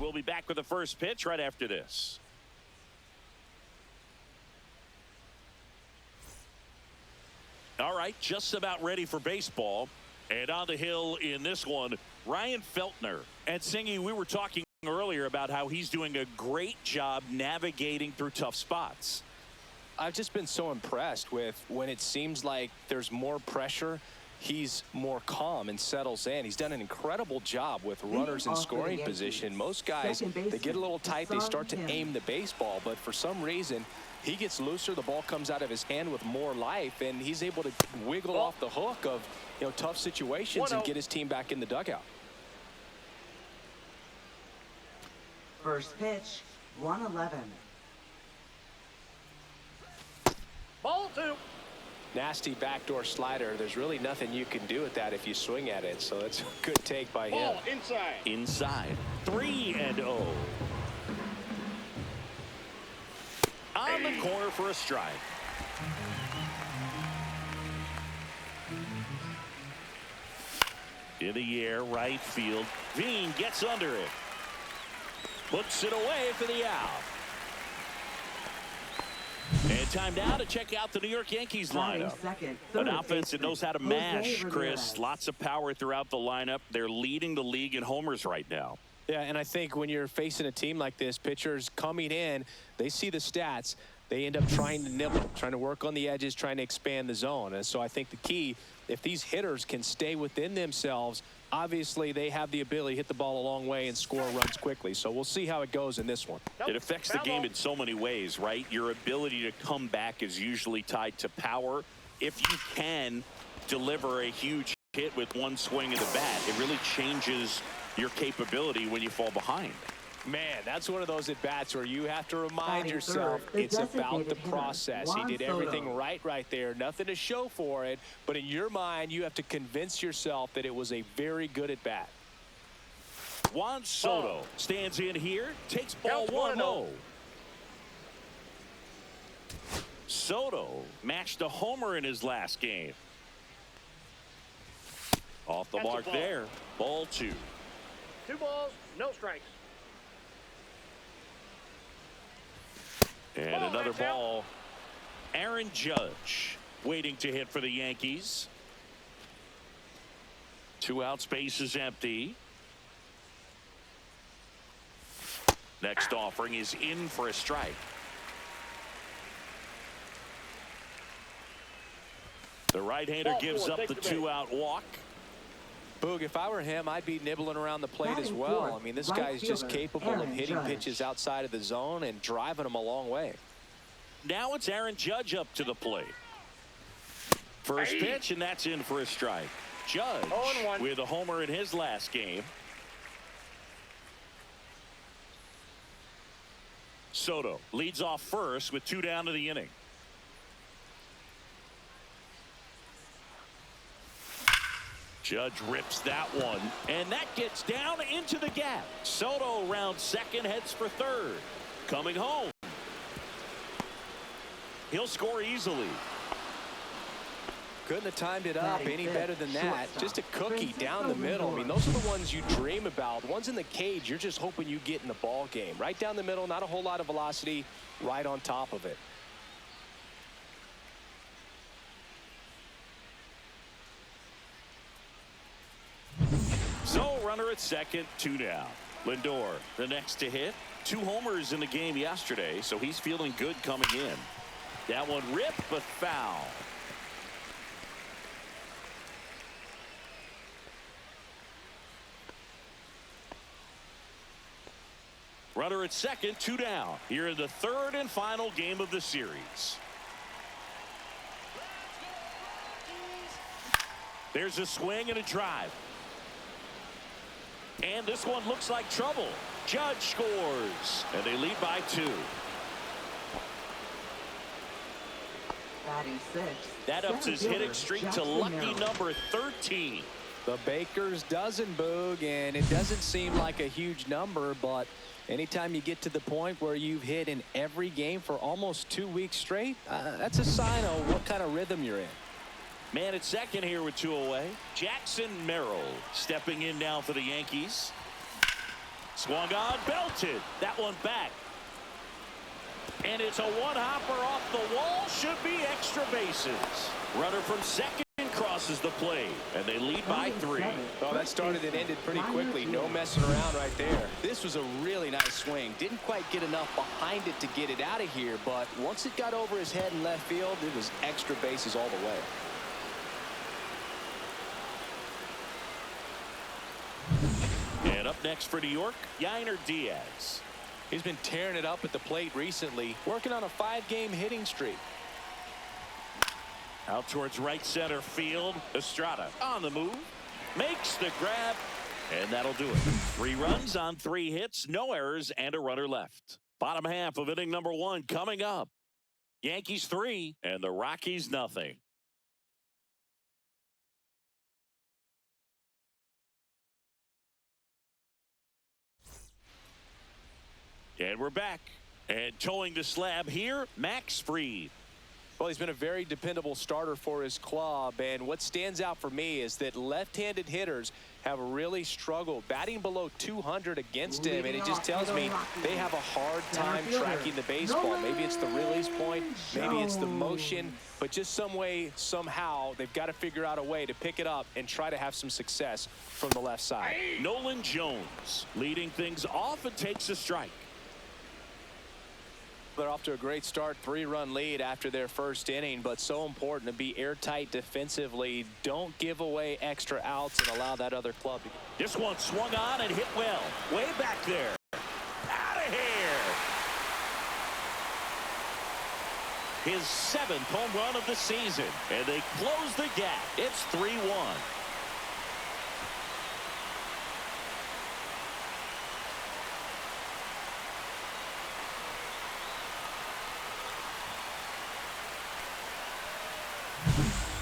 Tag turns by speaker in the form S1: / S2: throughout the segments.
S1: We'll be back with the first pitch right after this. All right, just about ready for baseball. And on the hill in this one, Ryan Feltner. And Singy, we were talking earlier about how he's doing a great job navigating through tough spots.
S2: I've just been so impressed with when it seems like there's more pressure, he's more calm and settles in. He's done an incredible job with runners in scoring position. Most guys, they get a little tight, they start to aim the baseball, but for some reason, he gets looser, the ball comes out of his hand with more life, and he's able to wiggle off the hook of, tough situations and get his team back in the dugout.
S3: First pitch, 111.
S4: Ball 2.
S2: Nasty backdoor slider. There's really nothing you can do with that if you swing at it, so it's a good take by him.
S4: Ball inside.
S1: Inside. 3-0. On the corner for a strike. In the air, right field. Veen gets under it. Puts it away for the out. And time now to check out the New York Yankees lineup. An offense that knows how to mash, Chris. Lots of power throughout the lineup. They're leading the league in homers right now.
S2: Yeah, and I think when you're facing a team like this, pitchers coming in, they see the stats. They end up trying to nibble, trying to work on the edges, trying to expand the zone. And so I think the key, if these hitters can stay within themselves, obviously they have the ability to hit the ball a long way and score runs quickly. So we'll see how it goes in this one.
S1: It affects the game in so many ways, right? Your ability to come back is usually tied to power. If you can deliver a huge hit with one swing of the bat, it really changes your capability when you fall behind.
S2: Man, that's one of those at-bats where you have to remind yourself it's about the process. He did everything right there. Nothing to show for it. But in your mind, you have to convince yourself that it was a very good at-bat.
S1: Juan Soto stands in here, takes ball 1-0. Soto matched a homer in his last game. Off the mark there. Ball 2.
S4: 2 balls, no strikes.
S1: And another ball. Aaron Judge waiting to hit for the Yankees. 2 outs, base is empty. Next offering is in for a strike. The right-hander gives up the 2-out walk.
S2: Boog, if I were him, I'd be nibbling around the plate as well. I mean, this guy's just capable of hitting pitches outside of the zone and driving them a long way.
S1: Now it's Aaron Judge up to the plate. First pitch, and that's in for a strike. Judge with a homer in his last game. Soto leads off first with 2 down to the inning. Judge rips that one, and that gets down into the gap. Soto round second, heads for third. Coming home. He'll score easily.
S2: Couldn't have timed it up any better than that. Just a cookie down the middle. I mean, those are the ones you dream about. The ones in the cage, you're just hoping you get in the ball game. Right down the middle, not a whole lot of velocity, right on top of it.
S1: So runner at second, 2 down. Lindor, the next to hit. 2 homers in the game yesterday, so he's feeling good coming in. That one ripped, but foul. Runner at second, 2 down. Here in the third and final game of the series. There's a swing and a drive. And this one looks like trouble. Judge scores, and they lead by 2. That ups his hitting streak to lucky number 13.
S2: The Baker's dozen, Boog, and it doesn't seem like a huge number, but anytime you get to the point where you've hit in every game for almost 2 weeks straight, that's a sign of what kind of rhythm you're in.
S1: Man at second here with 2 away. Jackson Merrill stepping in now for the Yankees. Swung on, belted. That one back. And it's a one-hopper off the wall. Should be extra bases. Runner from second crosses the plate, and they lead by 3.
S2: Oh, that started and ended pretty quickly. No messing around right there. This was a really nice swing. Didn't quite get enough behind it to get it out of here, but once it got over his head in left field, it was extra bases all the way.
S1: And up next for New York, Yainer Diaz.
S2: He's been tearing it up at the plate recently, working on a 5-game hitting streak.
S1: Out towards right center field. Estrada on the move. Makes the grab. And that'll do it. 3 runs on 3 hits. No errors and a runner left. Bottom half of inning number 1 coming up. Yankees 3 and the Rockies nothing. And we're back. And towing the slab here, Max Fried.
S2: Well, he's been a very dependable starter for his club, and what stands out for me is that left-handed hitters have really struggled batting below 200 against him, and it just tells me they have a hard time tracking the baseball. Maybe it's the release point, maybe it's the motion, but just some way, somehow, they've got to figure out a way to pick it up and try to have some success from the left side.
S1: Nolan Jones leading things off and takes a strike.
S2: They're off to a great start, 3-run lead after their first inning, but so important to be airtight defensively. Don't give away extra outs and allow that other club.
S1: This one swung on and hit well. Way back there. Out of here. His 7th home run of the season, and they close the gap. It's 3-1.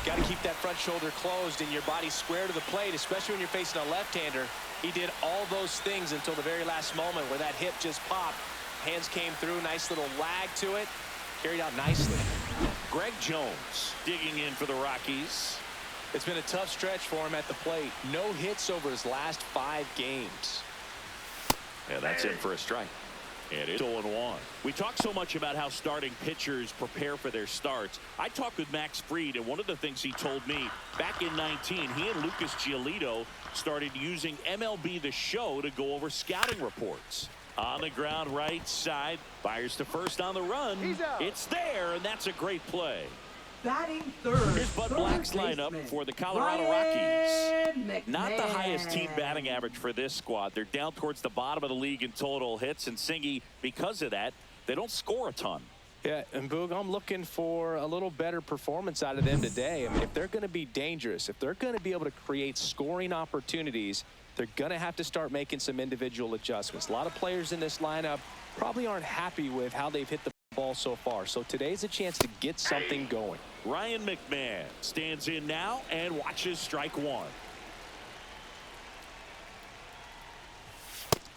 S2: Got to keep that front shoulder closed and your body square to the plate, especially when you're facing a left-hander. He did all those things until the very last moment where that hip just popped. Hands came through, nice little lag to it. Carried out nicely.
S1: Greg Jones digging in for the Rockies.
S2: It's been a tough stretch for him at the plate. No hits over his last 5 games.
S1: Yeah, that's in for a strike. And it's 0-1. We talk so much about how starting pitchers prepare for their starts. I talked with Max Fried, and one of the things he told me back in 19, he and Lucas Giolito started using MLB The Show to go over scouting reports. On the ground right side, fires to first on the run. It's there, and that's a great play.
S3: Batting third.
S1: Here's Bud Black's lineup for the Colorado Rockies. Not the highest team batting average for this squad. They're down towards the bottom of the league in total hits, and Singy, because of that, they don't score a ton.
S2: Yeah, and Boog, I'm looking for a little better performance out of them today. I mean, if they're going to be dangerous, if they're going to be able to create scoring opportunities, they're going to have to start making some individual adjustments. A lot of players in this lineup probably aren't happy with how they've hit the ball so far. So today's a chance to get something going.
S1: Ryan McMahon stands in now and watches strike 1.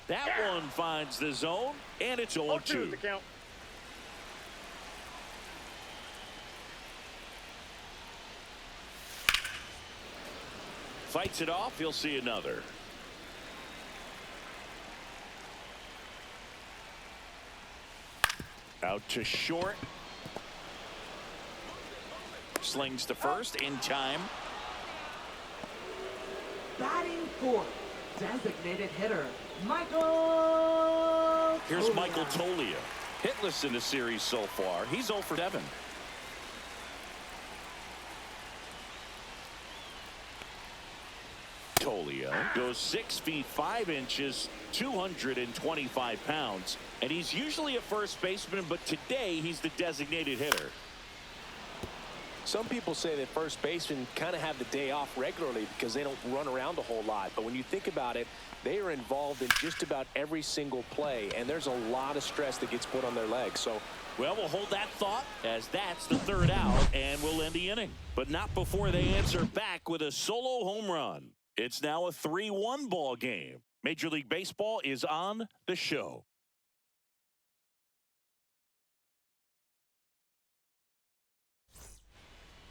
S1: That one finds the zone, and it's 0-2.
S4: The count.
S1: Fights it off. He'll see another. Out to short. Slings to first in time.
S3: Batting fourth, designated hitter, Michael.
S1: Here's Michael Tolia. Hitless in the series so far. He's 0 for 7. Tolia goes 6 feet 5 inches, 225 pounds, and he's usually a first baseman, but today he's the designated hitter.
S2: Some people say that first basemen kind of have the day off regularly because they don't run around a whole lot. But when you think about it, they are involved in just about every single play, and there's a lot of stress that gets put on their legs. So,
S1: well, we'll hold that thought as that's the 3rd out, and we'll end the inning. But not before they answer back with a solo home run. It's now a 3-1 ball game. Major League Baseball is on the show.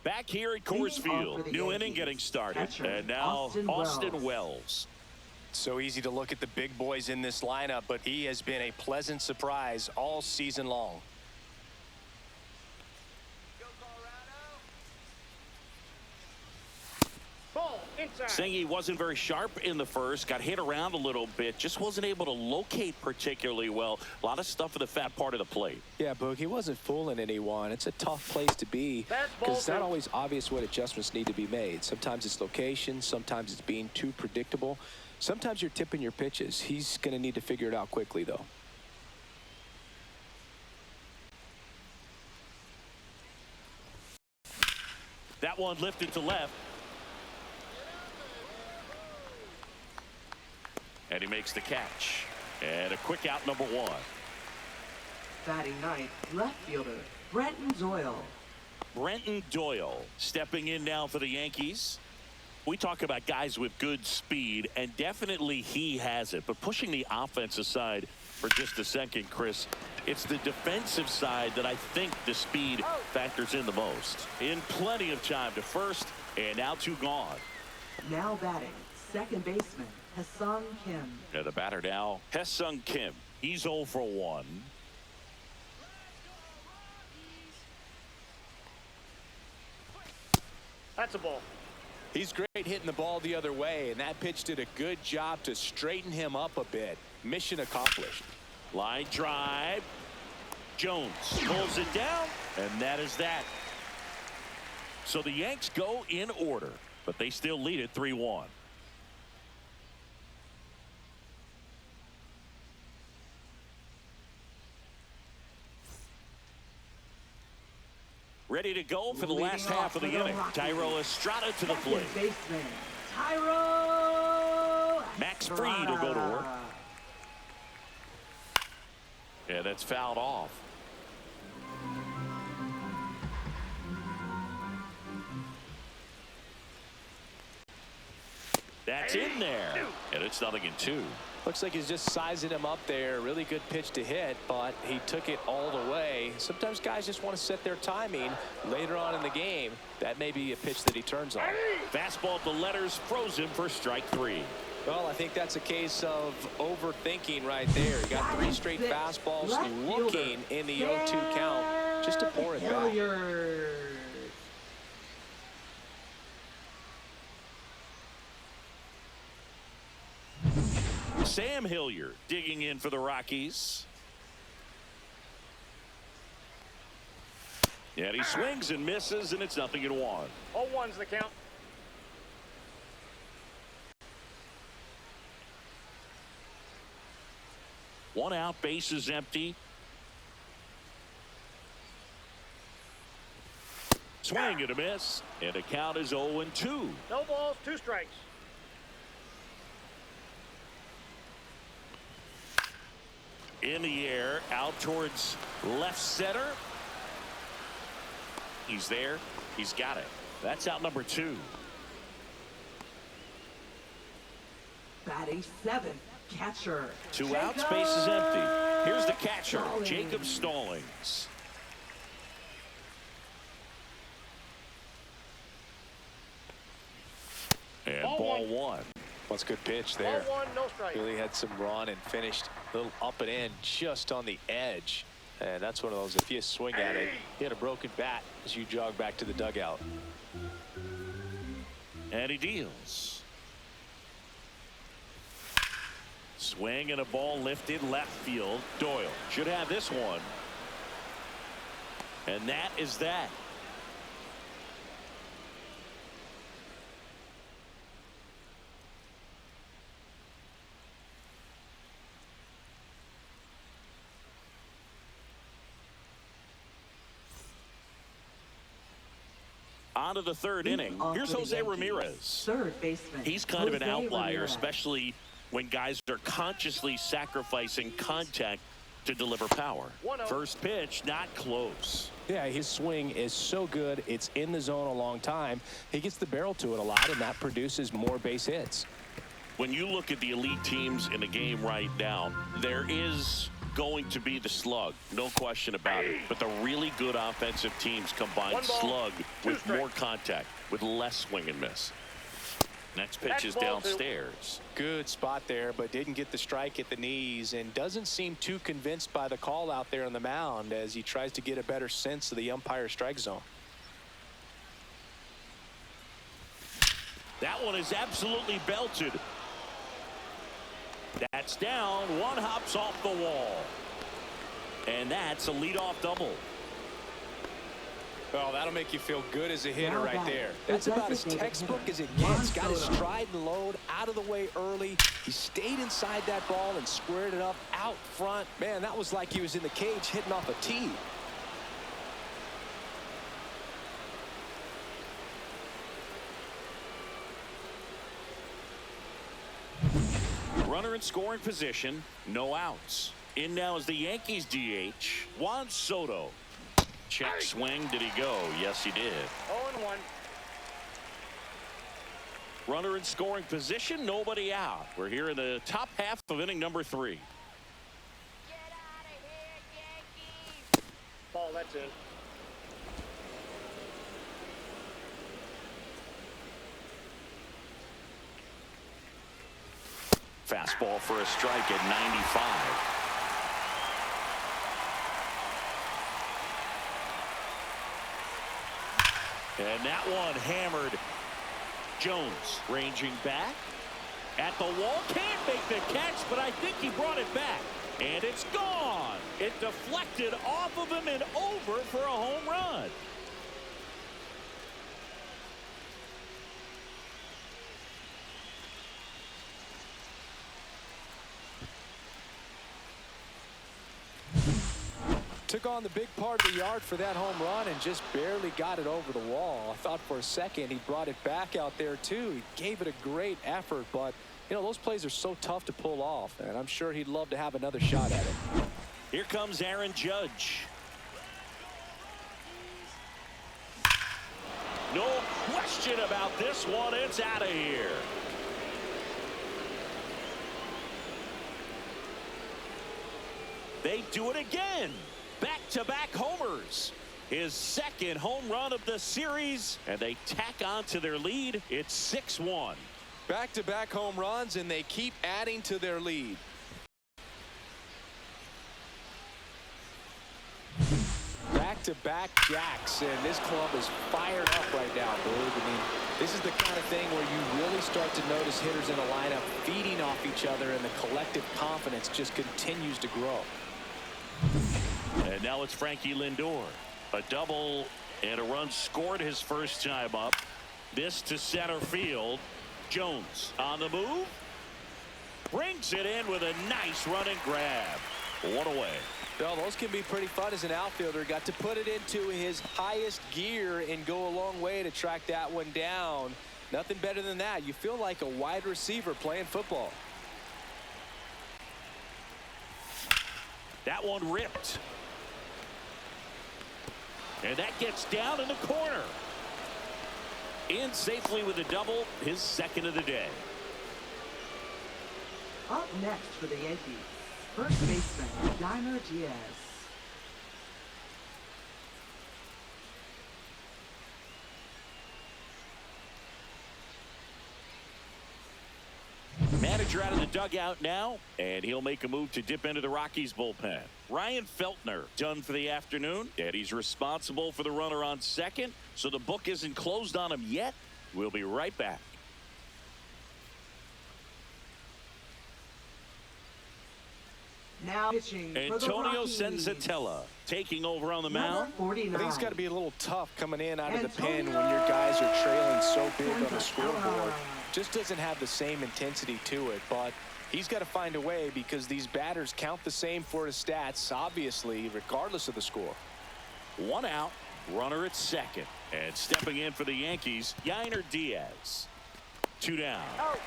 S1: Back here at Coors Field, new inning getting started, and now Austin Wells.
S2: So easy to look at the big boys in this lineup, but he has been a pleasant surprise all season long.
S4: Ball inside.
S1: Singy wasn't very sharp in the first, got hit around a little bit, just wasn't able to locate particularly well. A lot of stuff in the fat part of the plate.
S2: Yeah, Boog, he wasn't fooling anyone. It's a tough place to be because it's not always obvious what adjustments need to be made. Sometimes it's location, sometimes it's being too predictable. Sometimes you're tipping your pitches. He's going to need to figure it out quickly, though.
S1: That one lifted to left. And he makes the catch. And a quick out, number one.
S3: Batting ninth, left fielder, Brenton Doyle.
S1: Brenton Doyle stepping in now for the Yankees. We talk about guys with good speed, and definitely he has it. But pushing the offense aside for just a second, Chris, it's the defensive side that I think the speed factors in the most. In plenty of time to first, and now two gone.
S3: Now batting, second baseman, Haesung Kim.
S1: And the batter now, Haesung Kim. He's 0 for 1.
S4: That's a ball.
S2: He's great hitting the ball the other way, and that pitch did a good job to straighten him up a bit. Mission accomplished.
S1: Line drive. Jones pulls it down, and that is that. So the Yanks go in order, but they still lead it 3-1. Ready to go for the last half of the inning. Tyro Estrada to the plate.
S3: Second baseman, Tyro
S1: Max Fried will go to work. Yeah, that's fouled off. That's in there. And it's 0-2.
S2: Looks like he's just sizing him up there. Really good pitch to hit, but he took it all the way. Sometimes guys just want to set their timing later on in the game. That may be a pitch that he turns on.
S1: Fastball at the letters, froze him for strike 3.
S2: Well, I think that's a case of overthinking right there. He got 3 straight fastballs looking in the 0-2 count just to pour it back.
S1: Sam Hilliard digging in for the Rockies. And he swings and misses, and it's 0-1.
S4: 0-1's the count.
S1: One out, base is empty. Swing and a miss, and the count is 0-2.
S4: No balls, 2 strikes.
S1: In the air, out towards left center. He's there. He's got it. That's out number 2.
S3: Batting seventh, catcher.
S1: 2 outs, base is empty. Here's the catcher, Jacob Stallings. And ball 1.
S2: What's a good pitch there.
S4: Ball 1, no strike.
S2: Really had some run and finished a little up and in just on the edge. And that's one of those, if you swing at it, you had a broken bat as you jog back to the dugout.
S1: And he deals. Swing and a ball lifted left field. Doyle should have this one. And that is that. On to the third inning. Here's Jose Ramirez.
S3: Third baseman.
S1: He's kind of an
S3: Jose
S1: outlier,
S3: Ramirez.
S1: especially when guys are consciously sacrificing contact to deliver power.
S4: 1-0.
S1: First pitch, not close.
S2: Yeah, his swing is so good. It's in the zone a long time. He gets the barrel to it a lot, and that produces more base hits.
S1: When you look at the elite teams in the game right now, there is going to be the slug, no question about it. But the really good offensive teams combine
S4: 1 ball,
S1: slug
S4: 2
S1: with
S4: strikes.
S1: more contact, with less swing and miss. Next pitch
S4: That's
S1: is
S4: ball two.
S1: downstairs.
S2: Good spot there, but didn't get the strike at the knees and doesn't seem too convinced by the call out there on the mound as he tries to get a better sense of the umpire strike zone.
S1: That one is absolutely belted. That's down. One hops off the wall. And that's a leadoff double.
S2: Well, that'll make you feel good as a hitter
S3: Now
S2: right
S3: batting,
S2: there.
S3: the
S2: That's about as
S3: designated
S2: textbook
S3: hitter,
S2: as it gets. Got his
S3: Soto.
S2: stride and load out of the way early. He stayed inside that ball and squared it up out front. Man, that was like he was in the cage hitting off a tee.
S1: Runner in scoring position. No outs. In now is the Yankees DH, Juan Soto. Check swing. Did he go? Yes, he did.
S4: 0-1.
S1: Runner in scoring position. Nobody out. We're here in the top half of inning number 3.
S4: Ball, that's in.
S1: Fastball for a strike at 95. And that one hammered. Jones ranging back at the wall. Can't make the catch, but I think he brought it back. And it's gone. It deflected off of him and over for a home run.
S2: Took on the big part of the yard for that home run and just barely got it over the wall. I thought for a second he brought it back out there too. He gave it a great effort, but you know those plays are so tough to pull off, and I'm sure he'd love to have another shot at it.
S1: Here comes Aaron Judge. No question about this one. It's out of here. They do it again. Back-to-back homers. His second home run of the series, and they tack on to their lead. It's 6-1.
S2: Back-to-back home runs, and they keep adding to their lead. Back-to-back jacks, and this club is fired up right now, Boog. I mean, this is the kind of thing where you really start to notice hitters in a lineup feeding off each other, and the collective confidence just continues to grow.
S1: And now it's Frankie Lindor. A double and a run scored his first time up. This to center field. Jones on the move. Brings it in with a nice running grab. One away.
S2: Well, those can be pretty fun as an outfielder. Got to put it into his highest gear and go a long way to track that one down. Nothing better than that. You feel like a wide receiver playing football.
S1: That one ripped. And that gets down in the corner. In safely with a double, his second of the day.
S3: Up next for the Yankees, first baseman, Yainer Diaz.
S1: Manager out of the dugout now, and he'll make a move to dip into the Rockies bullpen. Ryan Feltner done for the afternoon, and he's responsible for the runner on second, so the book isn't closed on him yet. We'll be right back.
S3: Now pitching for the
S1: Antonio
S3: Rockies,
S1: Senzatella taking over on the
S3: number
S1: mound.
S3: 49.
S2: I think it's got to be a little tough coming in out of the pen when your guys are trailing so big on the scoreboard. Just doesn't have the same intensity to it, but he's got to find a way because these batters count the same for his stats, obviously, regardless of the score.
S1: One out, runner at second. And stepping in for the Yankees, Yainer Diaz. 2 down.
S4: Out.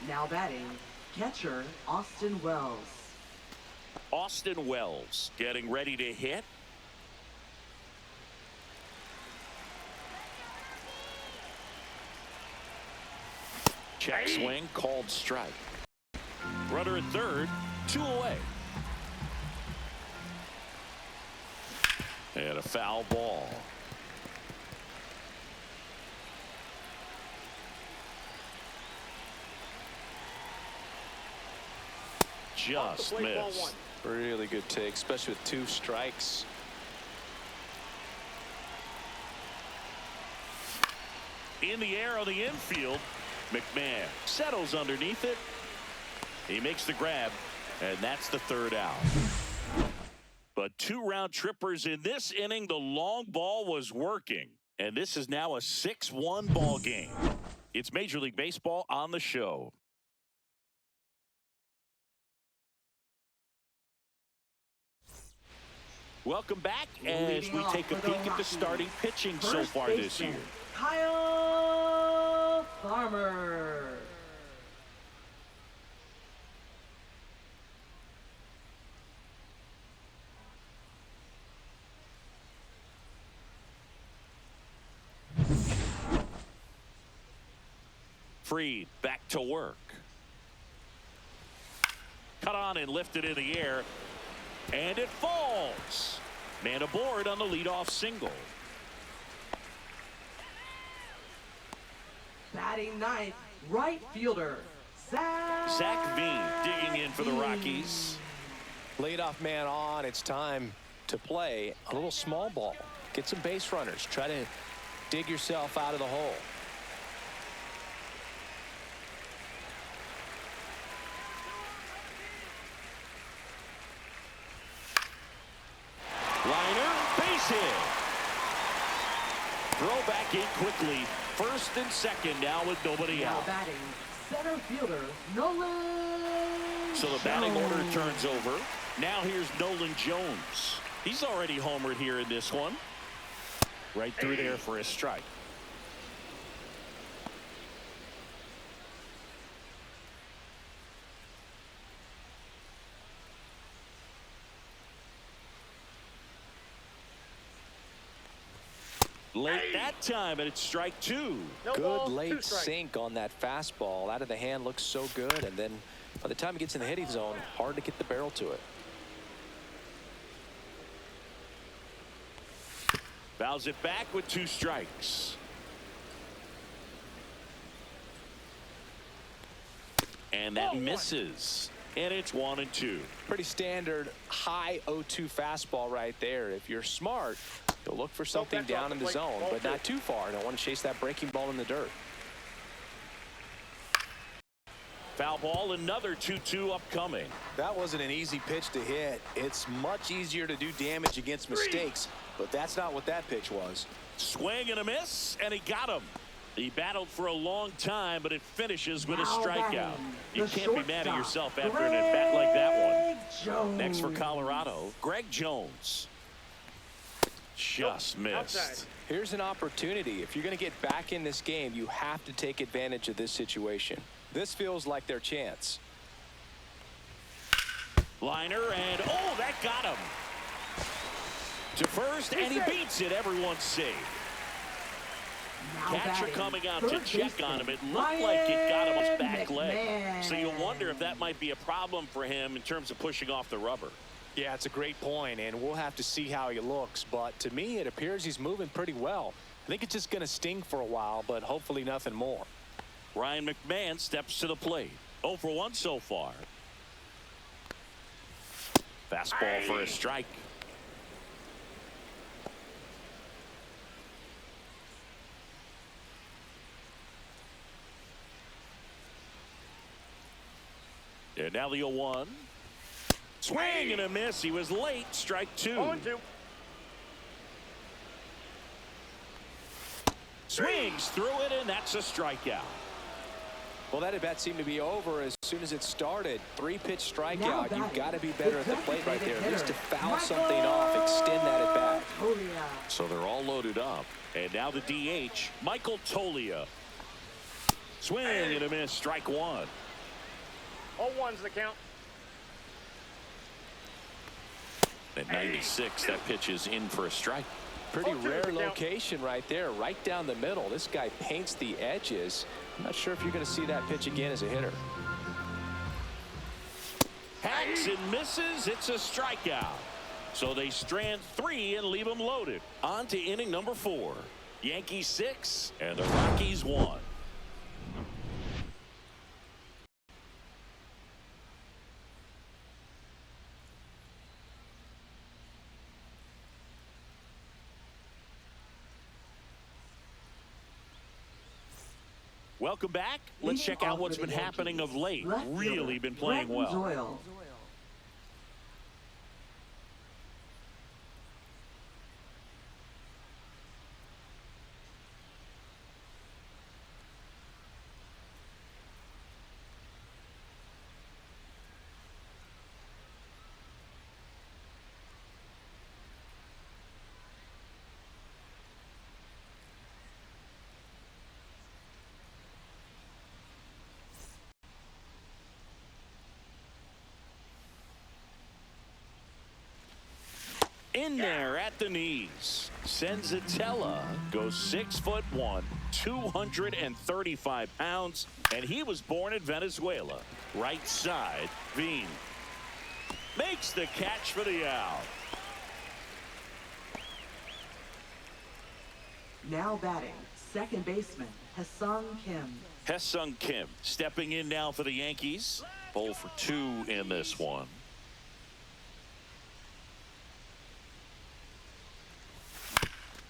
S3: Now batting, catcher Austin Wells.
S1: Austin Wells getting ready to hit. Check swing, called strike. Runner at third, 2 away. And a foul ball. just
S4: plate, ball
S1: missed.
S4: one.
S2: Really good take, especially with 2 strikes.
S1: In the air on the infield, McMahon settles underneath it. He makes the grab, and that's the 3rd out. But 2 round trippers in this inning. The long ball was working, and this is now a 6-1 ball game. It's Major League Baseball on the show. Welcome back as we take a peek at the starting pitching so far this year.
S3: Kyle Farmer.
S1: Freed back to work. Cut on and lifted in the air. And it falls. Man aboard on the leadoff single.
S3: Batting ninth, right fielder,
S1: Zach Veen digging in for the Rockies.
S2: Leadoff man on. It's time to play a little small ball. Get some base runners. Try to dig yourself out of the hole.
S1: Liner, base hit. Throw back in quickly. 1st and 2nd now with nobody
S3: now
S1: out.
S3: batting center fielder, Nolan
S1: So the batting
S3: Jones.
S1: order turns over. Now here's Nolan Jones. He's already homered here in this one. Right through there for a strike. Late that time, and it's strike 2.
S4: No
S2: Good
S4: balls, 2
S2: late
S4: strikes.
S2: sink on that fastball. Out of the hand looks so good, and then by the time it gets in the hitting zone, hard to get the barrel to it.
S1: Fouls it back with 2 strikes. And that misses. And it's 1-2.
S2: Pretty standard high 0-2 fastball right there. If you're smart, you'll look for something
S4: that's off
S2: down
S4: the
S2: in the
S4: plate.
S2: zone,
S4: Ball
S2: but
S4: 2.
S2: not too far. Don't want to chase that breaking ball in the dirt.
S1: Foul ball, another 2-2 upcoming.
S2: That wasn't an easy pitch to hit. It's much easier to do damage against mistakes, but that's not what that pitch was.
S1: Swing and a miss, and he got him. He battled for a long time, but it finishes with a
S3: Now
S1: strikeout.
S3: batting,
S1: You
S3: the
S1: can't be mad at
S3: shortstop,
S1: yourself after an at-bat like that one.
S3: Jones.
S1: Next for Colorado, Greg Jones. Just missed.
S4: Outside.
S2: Here's an opportunity. If you're going to get back in this game, you have to take advantage of this situation. This feels like their chance.
S1: Liner, and oh, that got him. To first, and he beats it. Everyone's safe.
S3: Now
S1: Catcher
S3: batting,
S1: coming out to
S3: third
S1: check on him.
S3: baseman,
S1: It looked like it got him his
S3: Ryan
S1: back leg.
S3: McMahon.
S1: So you wonder if that might be a problem for him in terms of pushing off the rubber.
S2: Yeah, it's a great point, and we'll have to see how he looks. But to me, it appears he's moving pretty well. I think it's just going to sting for a while, but hopefully nothing more.
S1: Ryan McMahon steps to the plate. 0 for 1 so far. Fastball for a strike. And now the 0-1. Swing and a miss. He was late. Strike 2.
S4: 0-2.
S1: Swings through it, and that's a strikeout.
S2: Well, that at-bat seemed to be over as soon as it started. 3-pitch
S3: Now
S2: strikeout.
S3: batting,
S2: You've got to be better at the plate right there. At least to
S3: hitter,
S2: foul something off, extend that at-bat.
S3: Tolia.
S1: So they're all loaded up. And now the DH, Michael Tolia. Swing and a miss. Strike 1.
S4: 0-1's the count.
S1: At 96, that pitch is in for a strike.
S2: Pretty
S4: 0-2
S2: rare
S4: the count.
S2: location right there, right down the middle. This guy paints the edges. I'm not sure if you're going to see that pitch again as a hitter.
S1: Hacks and misses. It's a strikeout. So they strand 3 and leave them loaded. On to inning number 4. Yankees 6 and the Rockies 1. Welcome back. Let's check out what's been happening of late. Really been playing well.
S3: Doyle.
S1: In there at the knees. Senzatella goes 6'1", 235 pounds, and he was born in Venezuela. Right side, Veen makes the catch for the out.
S3: Now batting, second baseman, Ha-Sung Kim.
S1: Ha-Sung Kim stepping in now for the Yankees. 0 for 2 in this one.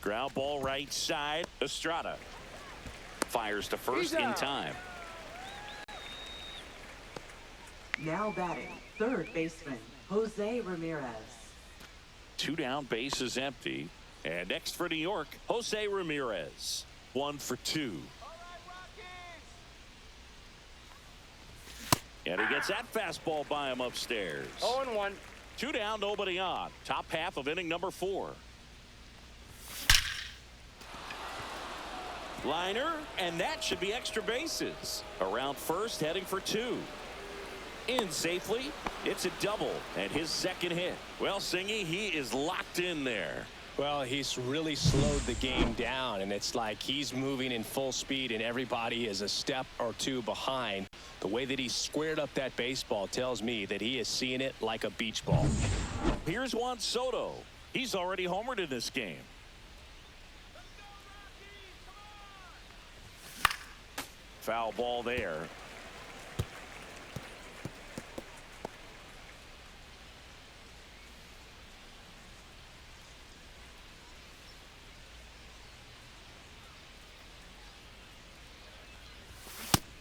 S1: Ground ball right side. Estrada fires to first in time.
S3: Now batting, third baseman, Jose Ramirez.
S1: 2 down, base is empty. And next for New York, Jose Ramirez. 1 for 2. And he gets that fastball by him upstairs.
S4: 0-1.
S1: 2 down, nobody on. Top half of inning number 4. Liner, and that should be extra bases. Around first, heading for 2. In safely. It's a double, and his second hit. Well, Singy, he is locked in there.
S2: Well, he's really slowed the game down, and it's like he's moving in full speed, and everybody is a step or 2 behind. The way that he squared up that baseball tells me that he is seeing it like a beach ball.
S1: Here's Juan Soto. He's already homered in this game. Foul ball there.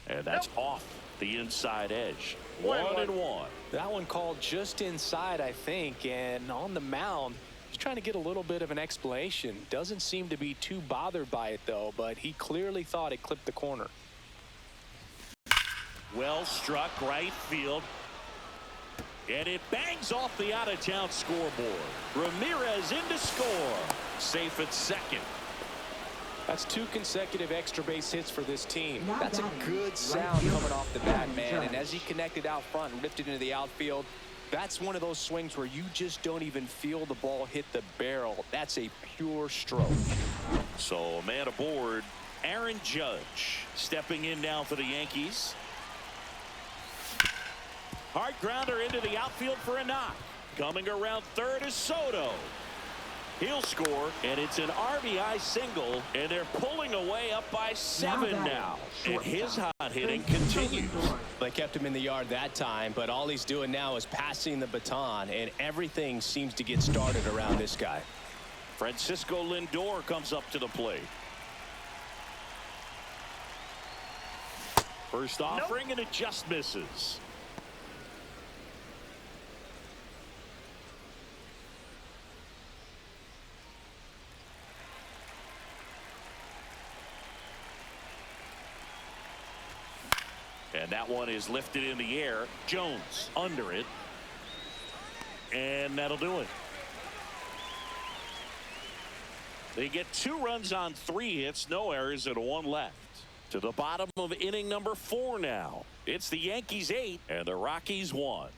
S1: And that's off the inside edge. 1-1.
S2: That one called just inside, I think, and on the mound, he's trying to get a little bit of an explanation. Doesn't seem to be too bothered by it, though, but he clearly thought it clipped the corner.
S1: Well struck right field. And it bangs off the out-of-town scoreboard. Ramirez in to score. Safe at second.
S2: That's 2 consecutive extra base hits for this team.
S3: Not
S2: That's a
S3: batting.
S2: good sound
S3: Right
S2: coming
S3: fielder,
S2: off the bat,
S3: Aaron
S2: man. And
S3: Judge.
S2: as he connected out front and lifted into the outfield, that's one of those swings where you just don't even feel the ball hit the barrel. That's a pure stroke.
S1: So a man aboard, Aaron Judge, stepping in now for the Yankees. Hard grounder into the outfield for a knock. Coming around third is Soto. He'll score, and it's an RBI single, and they're pulling away up by 7 now. And his hot hitting continues.
S2: They kept him in the yard that time, but all he's doing now is passing the baton, and everything seems to get started around this guy.
S1: Francisco Lindor comes up to the plate. First offering, and it just misses. And that one is lifted in the air. Jones under it. And that'll do it. They get 2 runs on 3 hits, no errors, and 1 left. To the bottom of inning number 4 now. It's the Yankees 8 and the Rockies 1.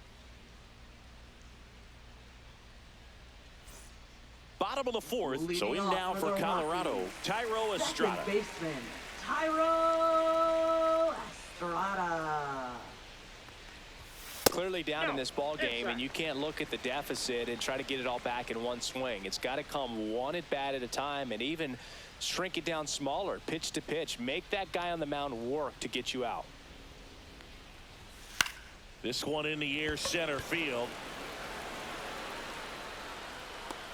S1: Bottom of the 4th, so in now for Colorado, Thairo Estrada.
S3: Second baseman, Thairo Estrada.
S2: Clearly down in this ball game, and you can't look at the deficit and try to get it all back in one swing. It's got to come one at bat at a time, and even shrink it down smaller, pitch to pitch. Make that guy on the mound work to get you out.
S1: This one in the air, center field.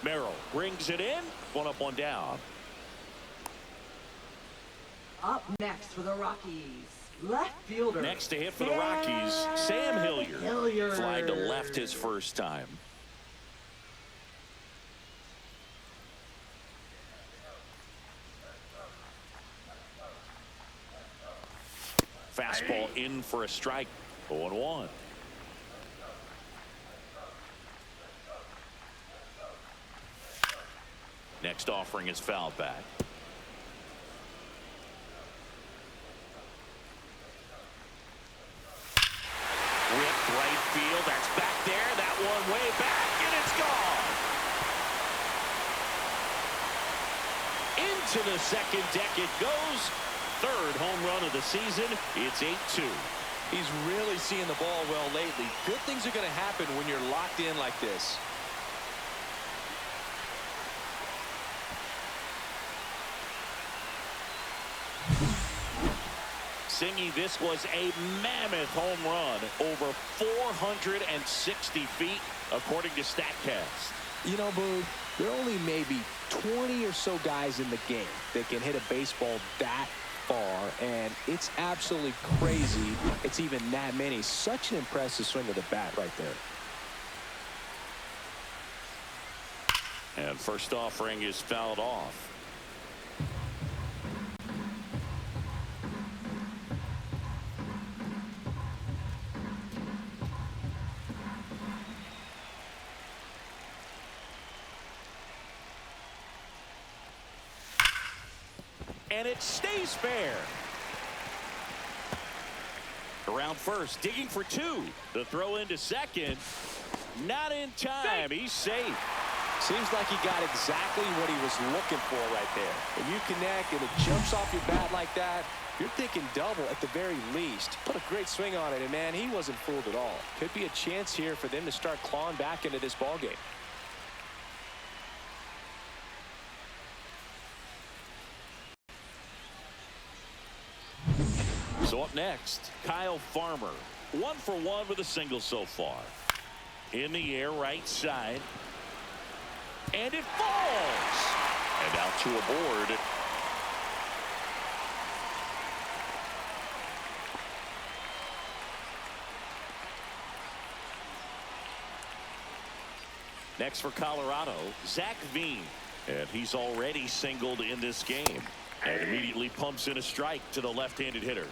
S1: Merrill brings it in. 1 up, 1 down.
S3: Up next for the Rockies, left fielder.
S1: Next to hit for the Rockies, Sam Hilliard. Flying to left his first time. Fastball in for a strike. 0-1. Next offering is fouled back. Ripped right field. That's back there. That one way back, and it's gone. Into the second deck it goes. Third home run of the season. It's 8-2.
S2: He's really seeing the ball well lately. Good things are going to happen when you're locked in like this.
S1: Singy, this was a mammoth home run, over 460 feet, according to StatCast.
S2: You know, Boo, there are only maybe 20 or so guys in the game that can hit a baseball that far, and it's absolutely crazy it's even that many. Such an impressive swing of the bat right there.
S1: And first offering is fouled off. And it stays fair. Around first, digging for two. The throw into second. Not in time. He's safe.
S2: Seems like he got exactly what he was looking for right there. When you connect and it jumps off your bat like that, you're thinking double at the very least. Put a great swing on it, and man, he wasn't fooled at all. Could be a chance here for them to start clawing back into this ball game.
S1: So up next, Kyle Farmer. 1 for 1 with a single so far. In the air, right side. And it falls. And out to a board. Next for Colorado, Zach Veen. And he's already singled in this game. And immediately pumps in a strike to the left-handed hitter.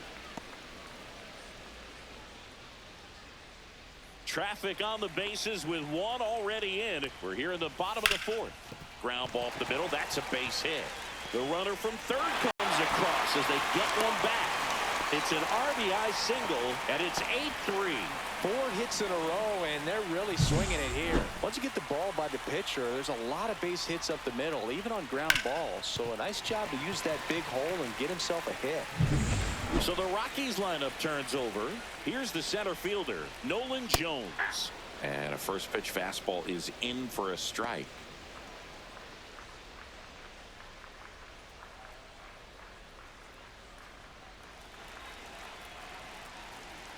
S1: Traffic on the bases with one already in. We're here in the bottom of the fourth. Ground ball up the middle. That's a base hit. The runner from third comes across as they get one back. It's an RBI single, and it's 8-3.
S2: 4 hits in a row, and they're really swinging it here. Once you get the ball by the pitcher, there's a lot of base hits up the middle, even on ground balls. So a nice job to use that big hole and get himself a hit.
S1: So the Rockies lineup turns over. Here's the center fielder, Nolan Jones. And a first pitch fastball is in for a strike.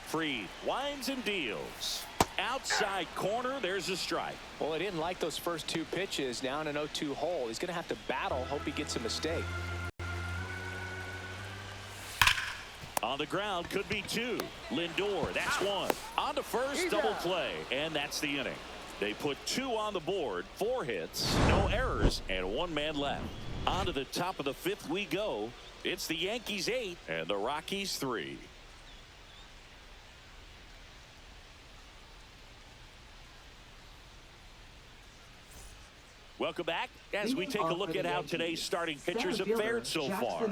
S1: Fried winds and deals. Outside corner, there's a strike.
S2: Well, he didn't like those first 2 pitches. Now in an 0-2 hole, he's going to have to battle. Hope he gets a mistake.
S1: On the ground, could be 2. Lindor, that's 1. On to first, double play, and that's the inning. They put 2 on the board, 4 hits, no errors, and 1 man left. On to the top of the 5th we go. It's the Yankees 8 and the Rockies 3. Welcome back as we take a look at how today's starting pitchers have fared so far.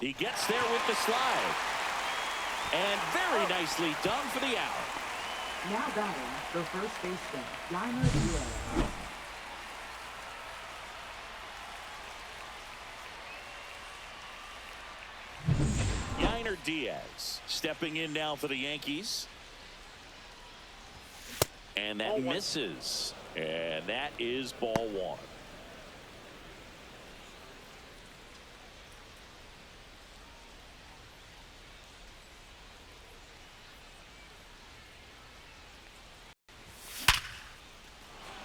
S1: He gets there with the slide. And very nicely done for the out.
S3: Now batting the first baseman, Yainer Diaz.
S1: Yainer Diaz stepping in now for the Yankees. And that misses. And that is ball one.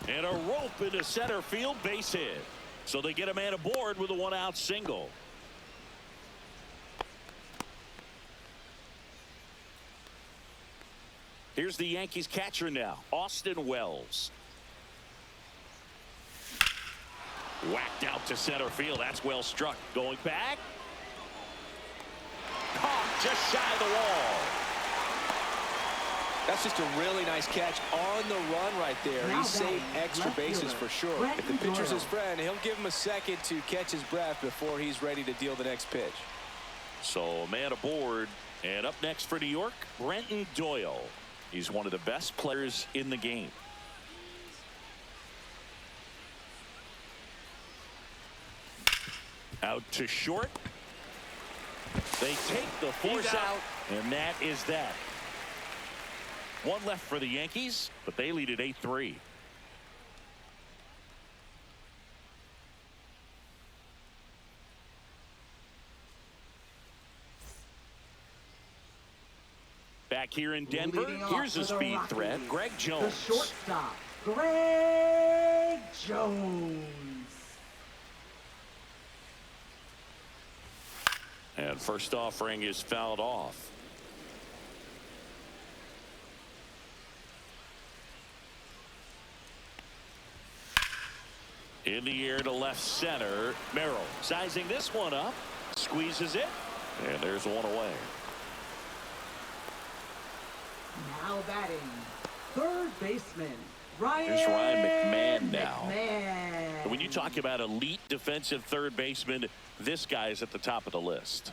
S1: And a rope into center field, base hit. So they get a man aboard with a one-out single. Here's the Yankees catcher now, Austin Wells. Whacked out to center field. That's well struck. Going back. Caught just shy of the wall.
S2: That's just a really nice catch on the run right there. He saved extra bases for sure. If the pitcher's his friend, he'll give him a second to catch his breath before he's ready to deal the next pitch.
S1: So a man aboard. And up next for New York, Brenton Doyle. He's one of the best players in the game. Out to short. They take the force out, and that is that. One left for the Yankees, but they lead at 8-3. Back here in Denver, here's a speed threat, Greg Jones.
S3: The shortstop, Greg Jones.
S1: And first offering is fouled off. In the air to left center, Merrill sizing this one up, squeezes it, and there's one away.
S3: Now batting, third baseman,
S1: There's Ryan McMahon now.
S3: McMahon.
S1: When you talk about elite defensive third baseman, this guy is at the top of the list.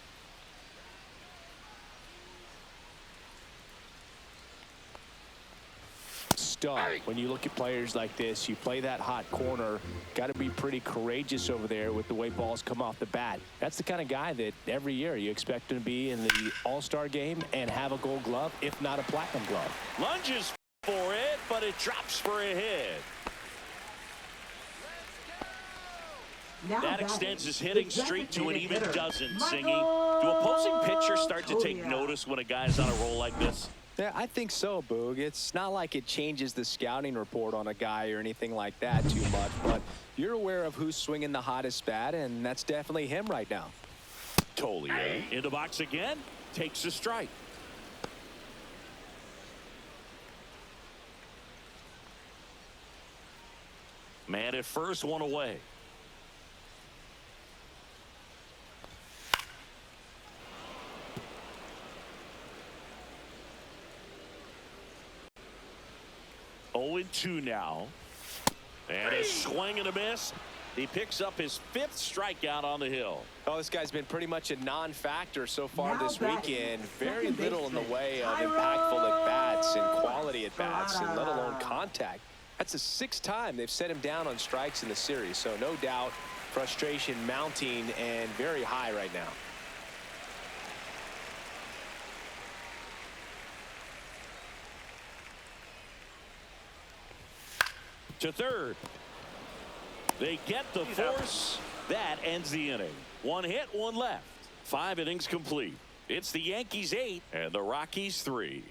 S2: Stud. When you look at players like this, you play that hot corner, got to be pretty courageous over there with the way balls come off the bat. That's the kind of guy that every year you expect him to be in the All-Star game and have a gold glove, if not a platinum glove.
S1: Lunges for it, but it drops for a hit. That extends his hitting streak to an even dozen, Singy. Do opposing pitchers start to take notice when a guy's on a roll like this?
S2: Yeah, I think so, Boog. It's not like it changes the scouting report on a guy or anything like that too much, but you're aware of who's swinging the hottest bat, and that's definitely him right now.
S1: Totally. In the box again, takes a strike. Man at first, one away. Oh, 0-2 now. And a swing and a miss. He picks up his 5th strikeout on the hill.
S2: Oh, this guy's been pretty much a non-factor so far this weekend. Very little in the way of impactful at-bats and quality at-bats, and let alone contact. That's the 6th time they've set him down on strikes in the series, so no doubt frustration mounting and very high right now.
S1: To third. They get the force. That ends the inning. One hit, one left. 5 innings complete. It's the Yankees 8 and the Rockies 3.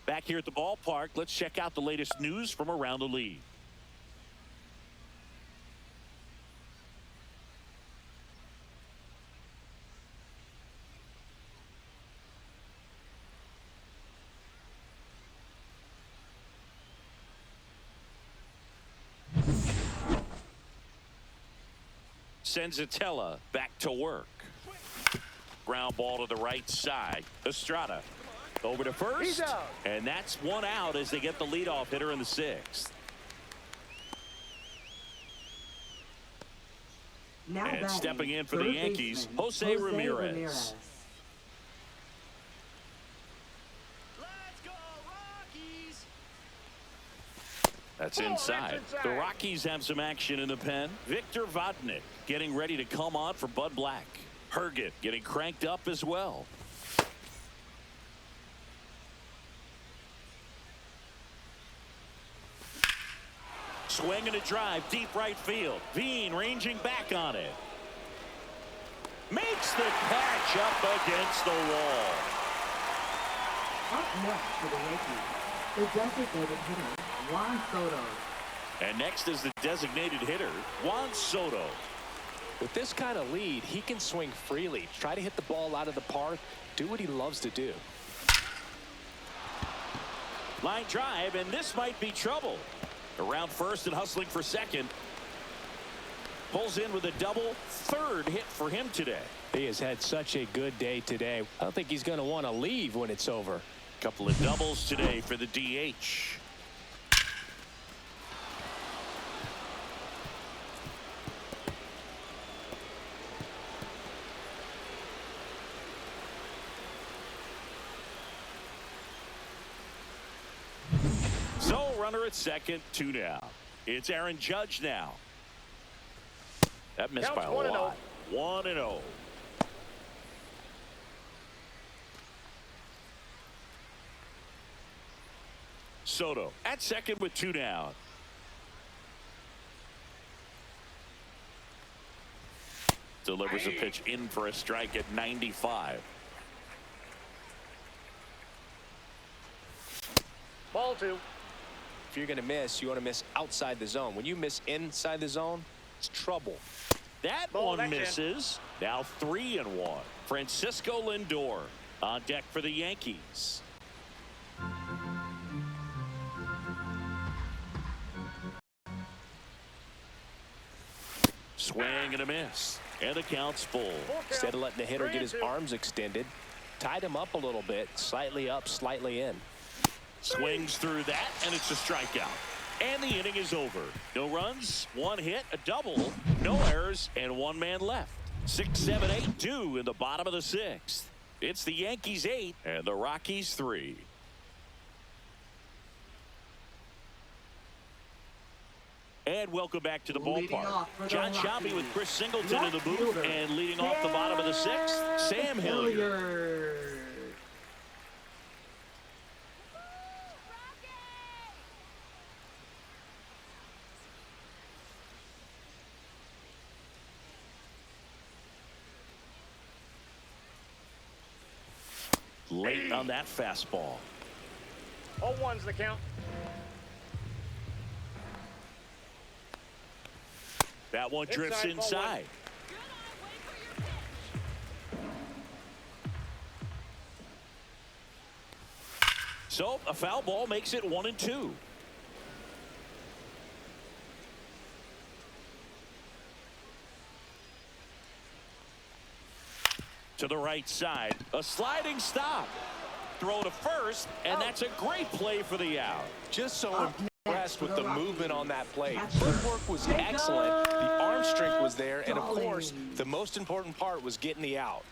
S1: Back here at the ballpark, let's check out the latest news from around the league. Senzatella back to work. Ground ball to the right side. Estrada over to first. And that's one out as they get the leadoff hitter in the 6th. And stepping in for the Yankees, Jose Ramirez. That's inside. The Rockies have some action in the pen. Victor Vodnik getting ready to come on for Bud Black. Herget getting cranked up as well. Swing and a drive, deep right field. Veen ranging back on it. Makes the catch up against the wall.
S3: Up next for the Yankees, the designated hitter, Juan Soto.
S1: And next is the designated hitter, Juan Soto.
S2: With this kind of lead, he can swing freely, try to hit the ball out of the park, do what he loves to do.
S1: Line drive, and this might be trouble. Around first and hustling for second. Pulls in with a double, third hit for him today.
S2: He has had such a good day today. I don't think he's going to want to leave when it's over.
S1: Couple of doubles today for the DH. So runner at second, 2 down. It's Aaron Judge now. That missed by a lot. 1-0. Soto at second with 2 down. Delivers a pitch in for a strike at 95.
S4: Ball 2.
S2: If you're going to miss, you want to miss outside the zone. When you miss inside the zone, it's trouble.
S1: That
S4: Ball,
S1: one misses. Now 3-1. Francisco Lindor on deck for the Yankees. Swing and a miss. And the count's full.
S2: Instead of letting the hitter get his arms extended, tied him up a little bit, slightly up, slightly in.
S1: Swings through that, and it's a strikeout. And the inning is over. No runs, 1 hit, a double, no errors, and 1 man left. 6, 7, 8, 2 in the bottom of the 6th. It's the Yankees 8 and the Rockies 3. And welcome back to the ballpark. John Shelby with Chris Singleton in the booth, and leading off the bottom of the 6th, Sam Hilliard. Late on that fastball.
S4: 0-1's the count.
S1: That one drifts inside. So a foul ball makes it 1-2. To the right side, a sliding stop. Throw to first, and that's a great play for the out.
S2: Just so impressed with the movement on that play. Footwork was excellent. The arm strength was there. And, of course, the most important part was getting the out.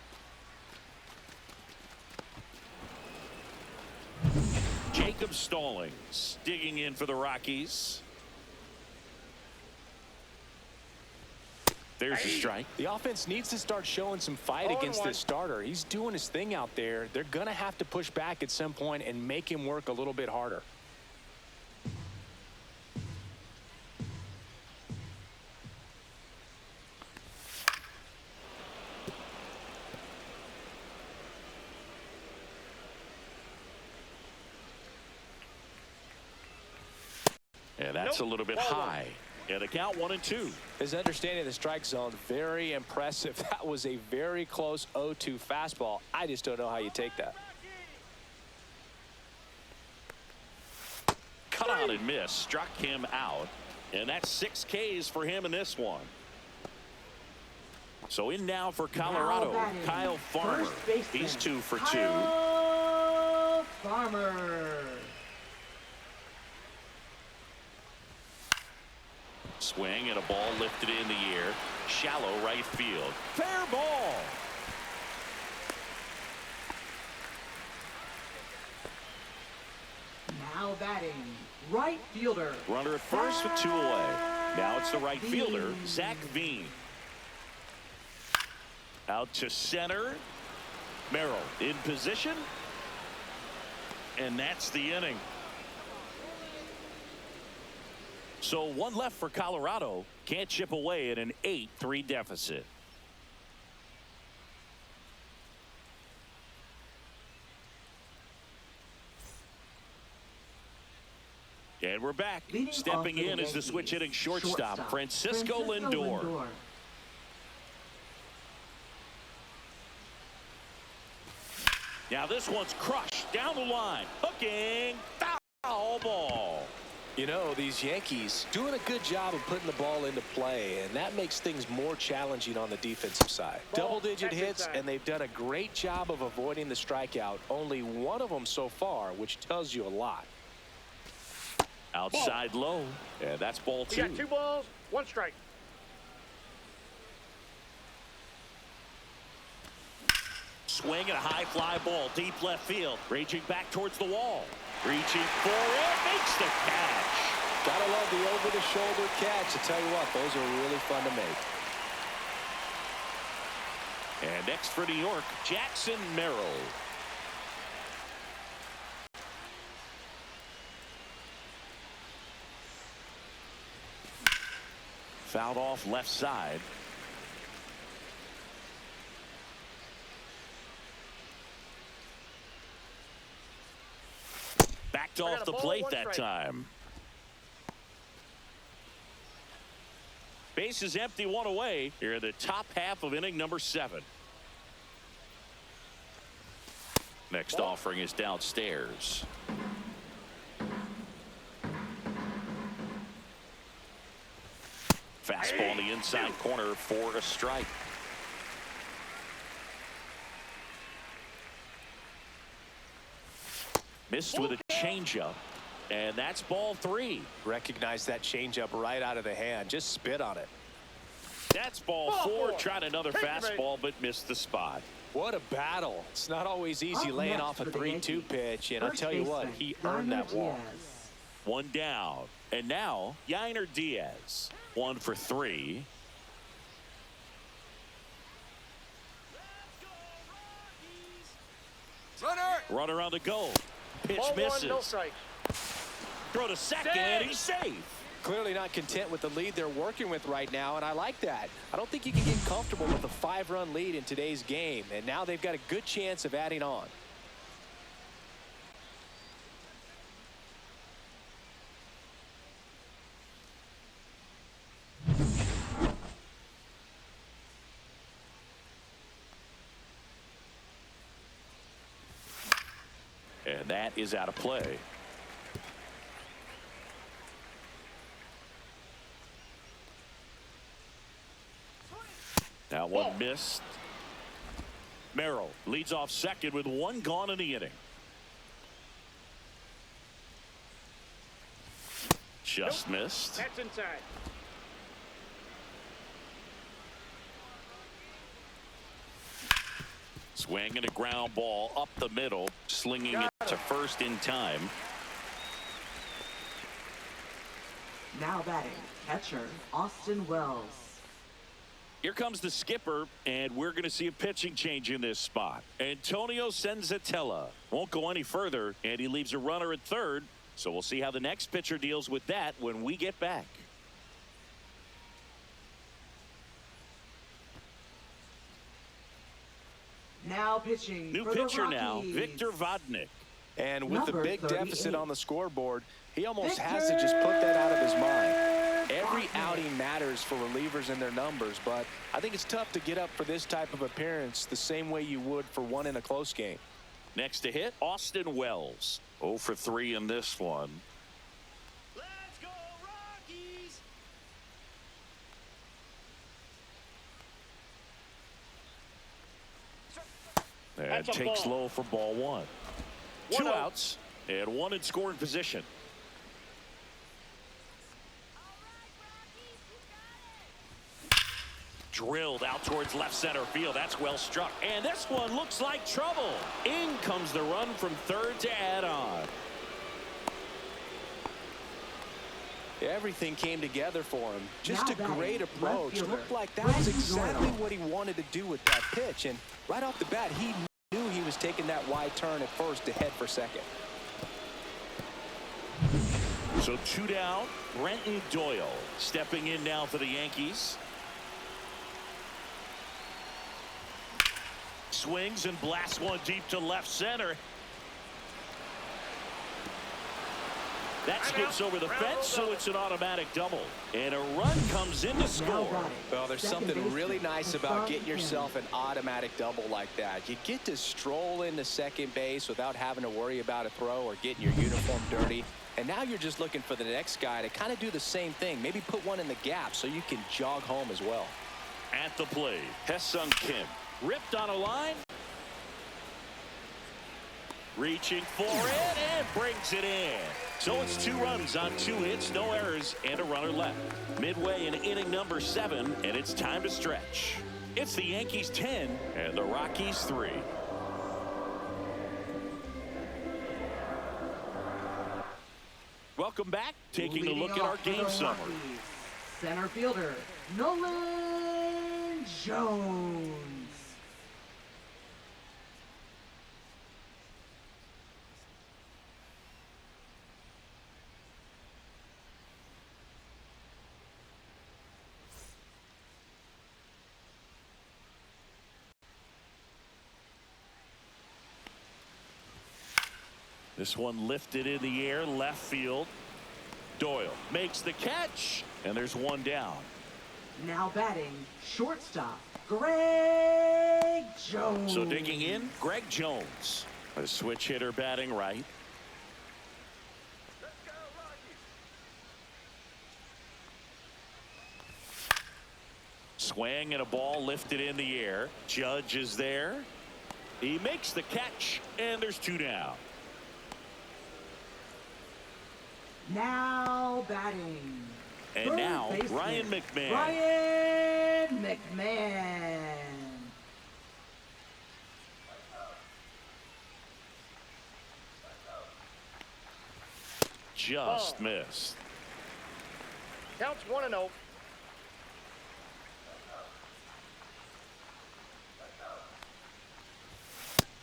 S1: Jacob Stallings digging in for the Rockies. There's a strike.
S2: The offense needs to start showing some fight against this starter. He's doing his thing out there. They're going to have to push back at some point and make him work a little bit harder.
S1: Yeah, that's a little bit high. And the count 1-2.
S2: His understanding of the strike zone, very impressive. That was a very close 0-2 fastball. I just don't know how you take that.
S1: Cut out and miss. Struck him out. And that's 6 Ks for him in this one. So in now for Colorado, Kyle Farmer. He's 2 for 2.
S3: Kyle Farmer.
S1: Swing and a ball lifted in the air. Shallow right field. Fair ball.
S3: Now batting, right fielder.
S1: Runner at first with 2 away. Now it's the right fielder, Zach Veen. Out to center. Merrill in position. And that's the inning. So one left for Colorado. Can't chip away at an 8-3 deficit. And we're back.
S3: Leading
S1: Stepping in
S3: is
S1: is the switch hitting shortstop, Francisco Lindor. Now this one's crushed down the line. Hooking. Foul ball.
S2: You know, these Yankees doing a good job of putting the ball into play, and that makes things more challenging on the defensive side. Double-digit hits, and they've done a great job of avoiding the strikeout. Only one of them so far, which tells you a lot.
S1: Outside low. And that's ball 2.
S4: You got 2 balls, 1 strike.
S1: Swing and a high fly ball deep left field. Reaching back towards the wall. Reaching for it. Makes the catch.
S2: Gotta love the over-the-shoulder catch. I tell you what, those are really fun to make.
S1: And next for New York, Jackson Merrill. Fouled off left side. Backed off the plate that time. Base is empty, 1 away. Here in the top half of inning number 7. Next offering is downstairs. Fastball in the inside corner for a strike. Missed with a changeup, and that's ball 3.
S2: Recognize that changeup right out of the hand. Just spit on it.
S1: That's ball 4. Tried another fastball, but missed the spot.
S2: What a battle. It's not always easy laying off a 3-2 pitch, and I'll tell you what, he earned that walk.
S1: 1 down, and now Yainer Diaz. 1 for 3. Runner on the go. Pitch
S4: Ball
S1: misses.
S4: 1, no strike.
S1: Throw to second, and he's safe.
S2: Clearly not content with the lead they're working with right now, and I like that. I don't think you can get comfortable with a 5-run lead in today's game, and now they've got a good chance of adding on.
S1: And that is out of play. That one missed. Merrill leads off second with 1 gone in the inning. Just missed.
S4: That's inside.
S1: Swing and a ground ball up the middle, slinging it to first in time.
S3: Now batting, catcher Austin Wells.
S1: Here comes the skipper, and we're going to see a pitching change in this spot. Antonio Senzatella won't go any further, and he leaves a runner at third. So we'll see how the next pitcher deals with that when we get back.
S3: Now pitching.
S1: New
S3: for
S1: pitcher
S3: the
S1: now,
S3: Rockies.
S1: Victor Vodnik.
S2: And with the
S3: Number
S2: big
S3: 38.
S2: deficit on the scoreboard, he almost has to just put that out of his mind. Every outing matters for relievers and their numbers, but I think it's tough to get up for this type of appearance the same way you would for one in a close game.
S1: Next to hit, Austin Wells. 0 for 3 in this one.
S5: Let's go Rockies!
S1: And
S4: That's a
S1: takes
S4: ball.
S1: low for ball 1. 2
S4: 1 out.
S1: outs and 1 in scoring position. Drilled out towards left center field. That's well struck. And this one looks like trouble. In comes the run from third to add on.
S2: Yeah, everything came together for him. Just
S3: Now
S2: a
S3: batting,
S2: great
S3: left
S2: approach.
S3: fielder,
S2: Looked like that
S3: Ryan
S2: was exactly
S3: McMahon.
S2: what he wanted to do with that pitch. And right off the bat, he knew he was taking that wide turn at first to head for second.
S1: So 2 down. Brenton Doyle stepping in now for the Yankees. Swings and blasts one deep to left center. That skips over the fence, so it's an automatic double. And a run comes in to score.
S2: Well, there's something really nice about getting yourself an automatic double like that. You get to stroll into second base without having to worry about a throw or getting your uniform dirty. And now you're just looking for the next guy to kind of do the same thing. Maybe put one in the gap so you can jog home as well.
S1: At the plate, Hesung Kim. Ripped on a line. Reaching for it and brings it in. So it's 2 runs on 2 hits, no errors, and a runner left. Midway in inning number 7, and it's time to stretch. It's the Yankees 10 and the Rockies 3. Welcome back. Taking a look at our game summary.
S3: Center fielder, Nolan Jones.
S1: This one lifted in the air, left field. Doyle makes the catch, and there's 1 down.
S3: Now batting, shortstop, Greg Jones.
S1: So digging in, Greg Jones. A switch hitter batting right. Swing and a ball lifted in the air. Judge is there. He makes the catch, and there's 2 down.
S3: Now batting.
S1: And
S3: third
S1: now,
S3: baseman,
S1: Ryan McMahon.
S3: Ryan McMahon.
S1: Just missed.
S4: Counts 1-0.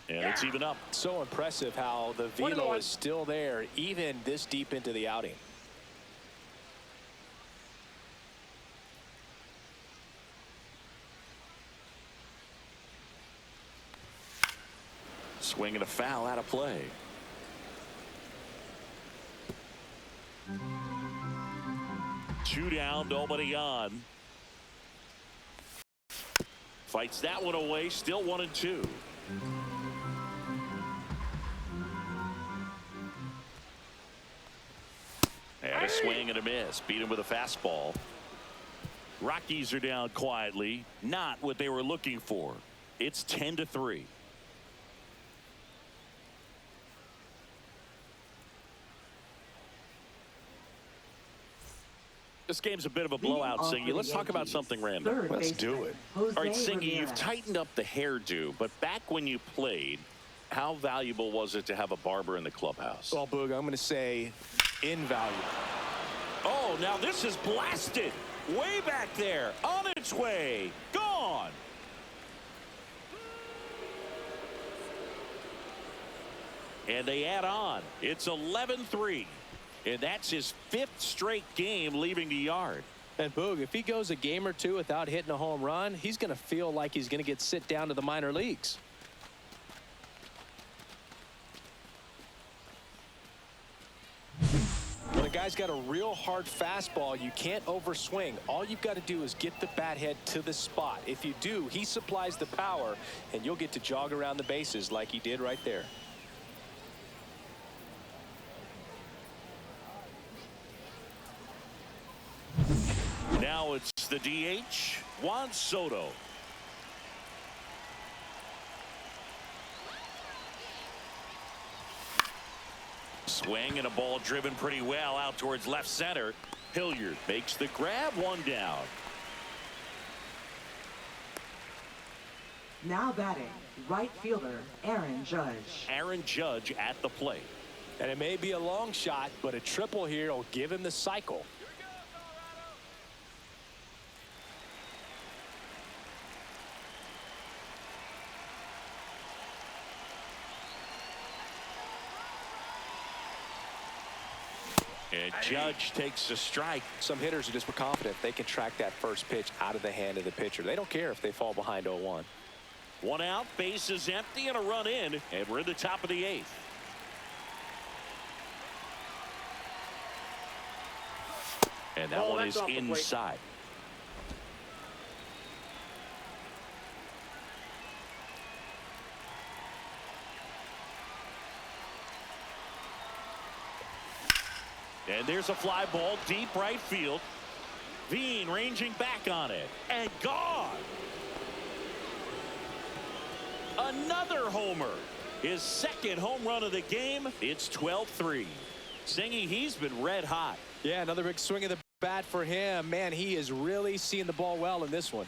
S1: And it's even up.
S2: So impressive how the velo is still there even this deep into the outing.
S1: Swing and a foul out of play. Two down, nobody on. Fights that one away, still 1-2. And a swing and a miss. Beat him with a fastball. Rockies are down quietly. Not what they were looking for. It's 10-3. This game's a bit of a blowout, Singy. Let's talk about something random.
S2: Let's do it.
S1: All right, Singy, you've tightened up the hairdo, but back when you played, how valuable was it to have a barber in the clubhouse?
S2: Well, Boog, I'm going to say invaluable.
S1: Oh, now this is blasted. Way back there. On its way. Gone. And they add on. It's 11-3. And that's his 5th straight game leaving the yard.
S2: And Boog, if he goes a game or two without hitting a home run, he's going to feel like he's going to get sit down to the minor leagues. When a guy's got a real hard fastball, you can't overswing. All you've got to do is get the bat head to the spot. If you do, he supplies the power, and you'll get to jog around the bases like he did right there.
S1: Now it's the DH, Juan Soto. Swing and a ball driven pretty well out towards left center. Hilliard makes the grab, 1 down.
S3: Now batting, right fielder, Aaron Judge.
S1: Aaron Judge at the plate.
S2: And it may be a long shot, but a triple here will give him the cycle.
S1: And Judge takes a strike.
S2: Some hitters are just more confident they can track that first pitch out of the hand of the pitcher. They don't care if they fall behind 0-1.
S1: One out, bases empty, and a run in, and we're in the top of the 8th. And that one is inside. And there's a fly ball deep right field. Veen ranging back on it. And gone. Another homer. His second home run of the game. It's 12-3. Singy, he's been red hot.
S2: Yeah, another big swing of the bat for him. Man, he is really seeing the ball well in this one.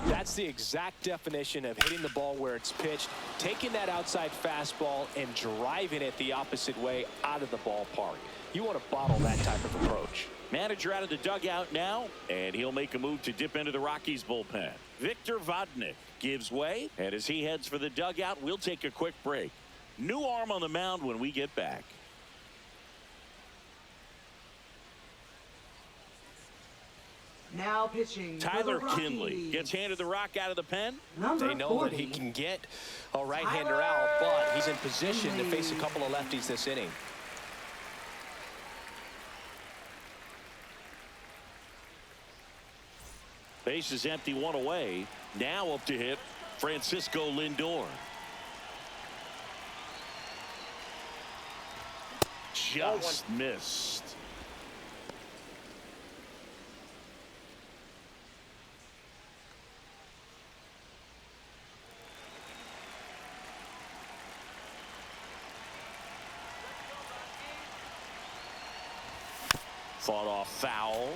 S2: That's the exact definition of hitting the ball where it's pitched, taking that outside fastball and driving it the opposite way out of the ballpark. You want to bottle that type of approach.
S1: Manager out of the dugout now, and he'll make a move to dip into the Rockies bullpen. Victor Vodnik gives way, and as he heads for the dugout, we'll take a quick break. New arm on the mound when we get back.
S3: Now pitching.
S1: Tyler Kinley gets handed the rock out of the pen.
S3: Number
S2: They know
S3: 40.
S2: that he can get a right-hander out, but he's in position to face a couple of lefties this inning.
S1: Base is empty, one away. Now up to hit Francisco Lindor. Just missed. Fought off foul.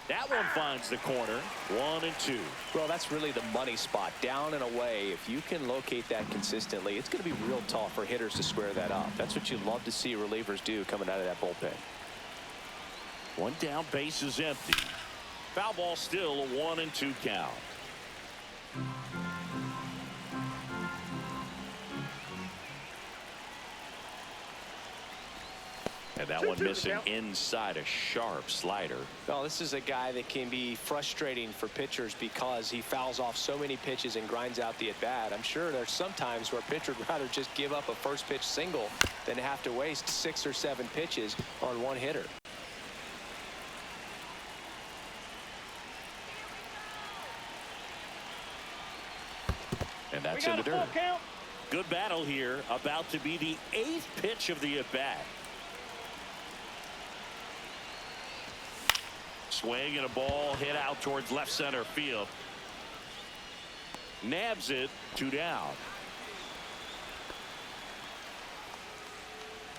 S1: That one finds the corner. 1-2.
S2: Well, that's really the money spot. Down and away. If you can locate that consistently, it's going to be real tough for hitters to square that up. That's what you love to see relievers do coming out of that bullpen.
S1: One down, base is empty. Foul ball still, a 1-2 count. And that one missing inside, a sharp slider.
S2: Well, this is a guy that can be frustrating for pitchers because he fouls off so many pitches and grinds out the at-bat. I'm sure there's some times where a pitcher would rather just give up a first pitch single than have to waste 6 or 7 pitches on one hitter.
S1: And that's in the dirt. Good battle here. About to be the 8th pitch of the at-bat. Swing and a ball hit out towards left center field. Nabs it, 2 down.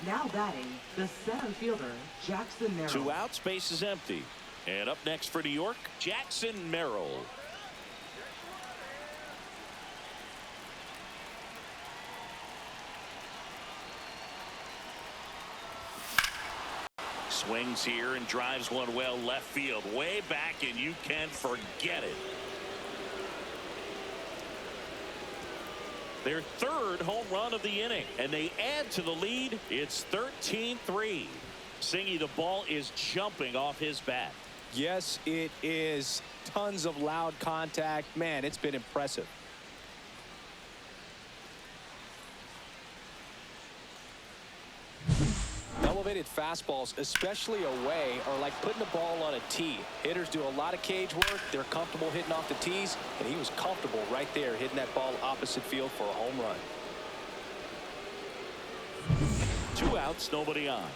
S3: Now batting, the center fielder, Jackson Merrill.
S1: 2 outs, base is empty. And up next for New York, Jackson Merrill. Swings here and drives one well left field, way back, and you can forget it. Their 3rd home run of the inning, and they add to the lead. It's 13-3. Singy, the ball is jumping off his bat.
S2: Yes, it is. Tons of loud contact. Man, it's been impressive. Elevated fastballs, especially away, are like putting the ball on a tee. Hitters do a lot of cage work. They're comfortable hitting off the tees, and he was comfortable right there hitting that ball opposite field for a home run.
S1: 2 outs, nobody on.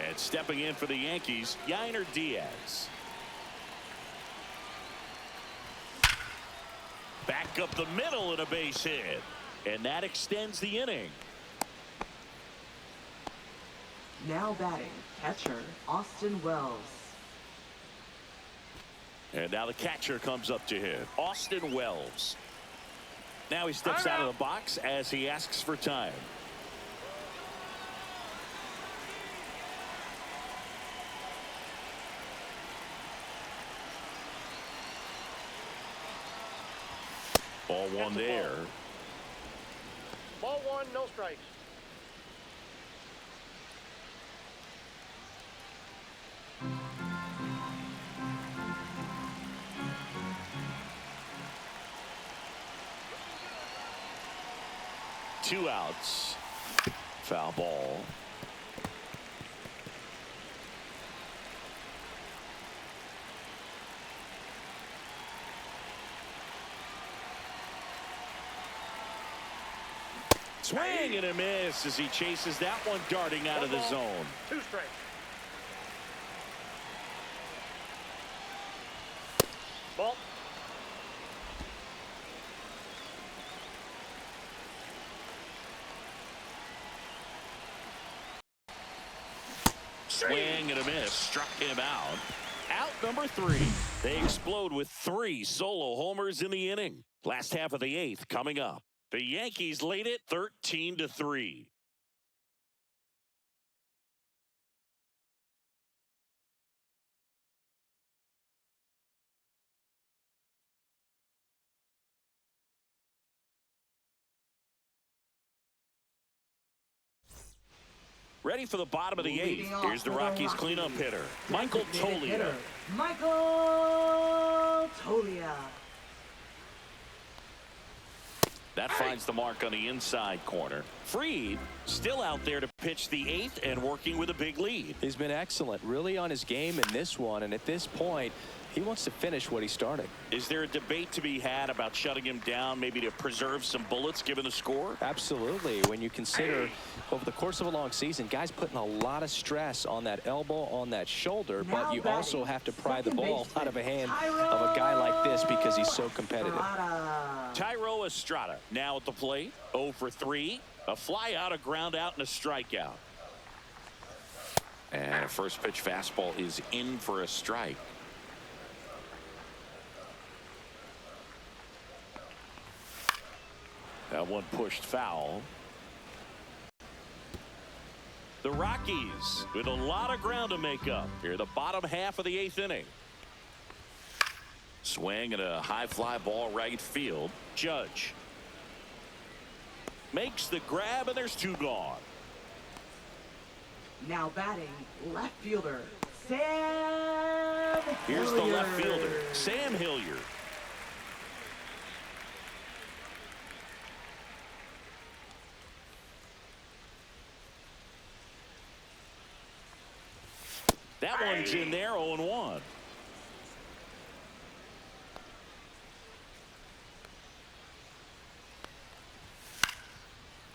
S1: And stepping in for the Yankees, Yainer Diaz. Back up the middle and a base hit. And that extends the inning.
S3: Now batting, catcher, Austin Wells.
S1: And now the catcher comes up to him, Austin Wells. Now he steps out of the box as he asks for time. Ball one there.
S4: Ball one, no strikes.
S1: Two outs. Foul ball. Swing and a miss as he chases that one darting out of the zone.
S4: Two strikes. Ball.
S1: Swing and a miss. Struck him out. Out number 3. They explode with 3 solo homers in the inning. Last half of the 8th coming up. The Yankees lead it 13-3. Ready for the bottom of the 8th. Here's the Rockies cleanup hitter, Michael Toglia.
S3: Michael Toglia.
S1: That finds the mark on the inside corner. Fried still out there to pitch the 8th and working with a big lead.
S2: He's been excellent, really on his game in this one, and at this point he wants to finish what he started.
S1: Is there a debate to be had about shutting him down, maybe to preserve some bullets given the score?
S2: Absolutely. When you consider over the course of a long season, guys putting a lot of stress on that elbow, on that shoulder, but you also have to pry the ball out of a hand of a guy like this because he's so competitive.
S1: Thairo Estrada now at the plate. 0 for 3. A fly out, a ground out, and a strikeout. And a first pitch fastball is in for a strike. That one pushed foul. The Rockies with a lot of ground to make up here, the bottom half of the 8th inning. Swing and a high fly ball right field. Judge makes the grab, and there's 2 gone.
S3: Now batting, left fielder Sam
S1: Here's
S3: Hilliard.
S1: the left fielder, Sam Hilliard. That one's in there, 0-1.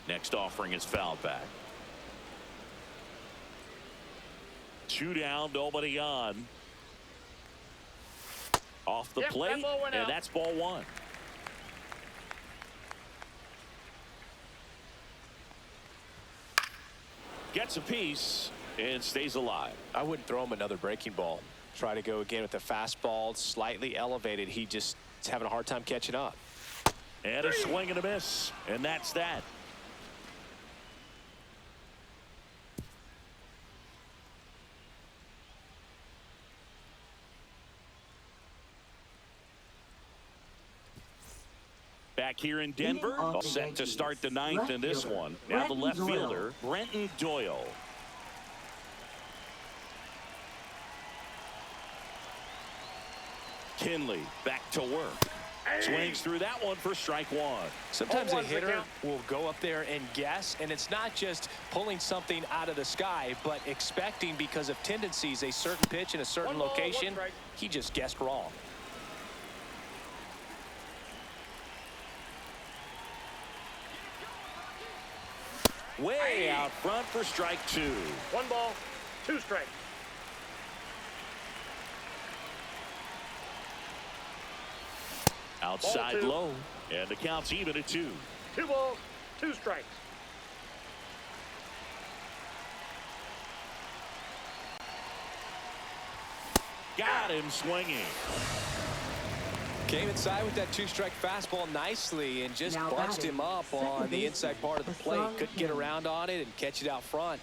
S1: Next offering is fouled back. 2 down, nobody on. Off the plate, and that's ball 1. Gets a piece and stays alive.
S2: I wouldn't throw him another breaking ball. Try to go again with the fastball, slightly elevated. He just is having a hard time catching up.
S1: And a swing and a miss, and that's that. Back here in Denver, all set to start the 9th in this one. Now the left fielder, Brenton Doyle. Kinley back to work. Swings through that one for strike 1.
S2: Sometimes a hitter will go up there and guess, and it's not just pulling something out of the sky, but expecting because of tendencies a certain pitch in a certain location. He just guessed wrong.
S1: Way out front for strike 2.
S4: 1 ball, 2 strikes.
S1: Outside low, and the count's even at 2.
S4: 2 balls, 2 strikes.
S1: Got him swinging.
S2: Came inside with that 2-strike fastball nicely and just bunched him up on the inside part of the plate. Couldn't get around on it and catch it out front.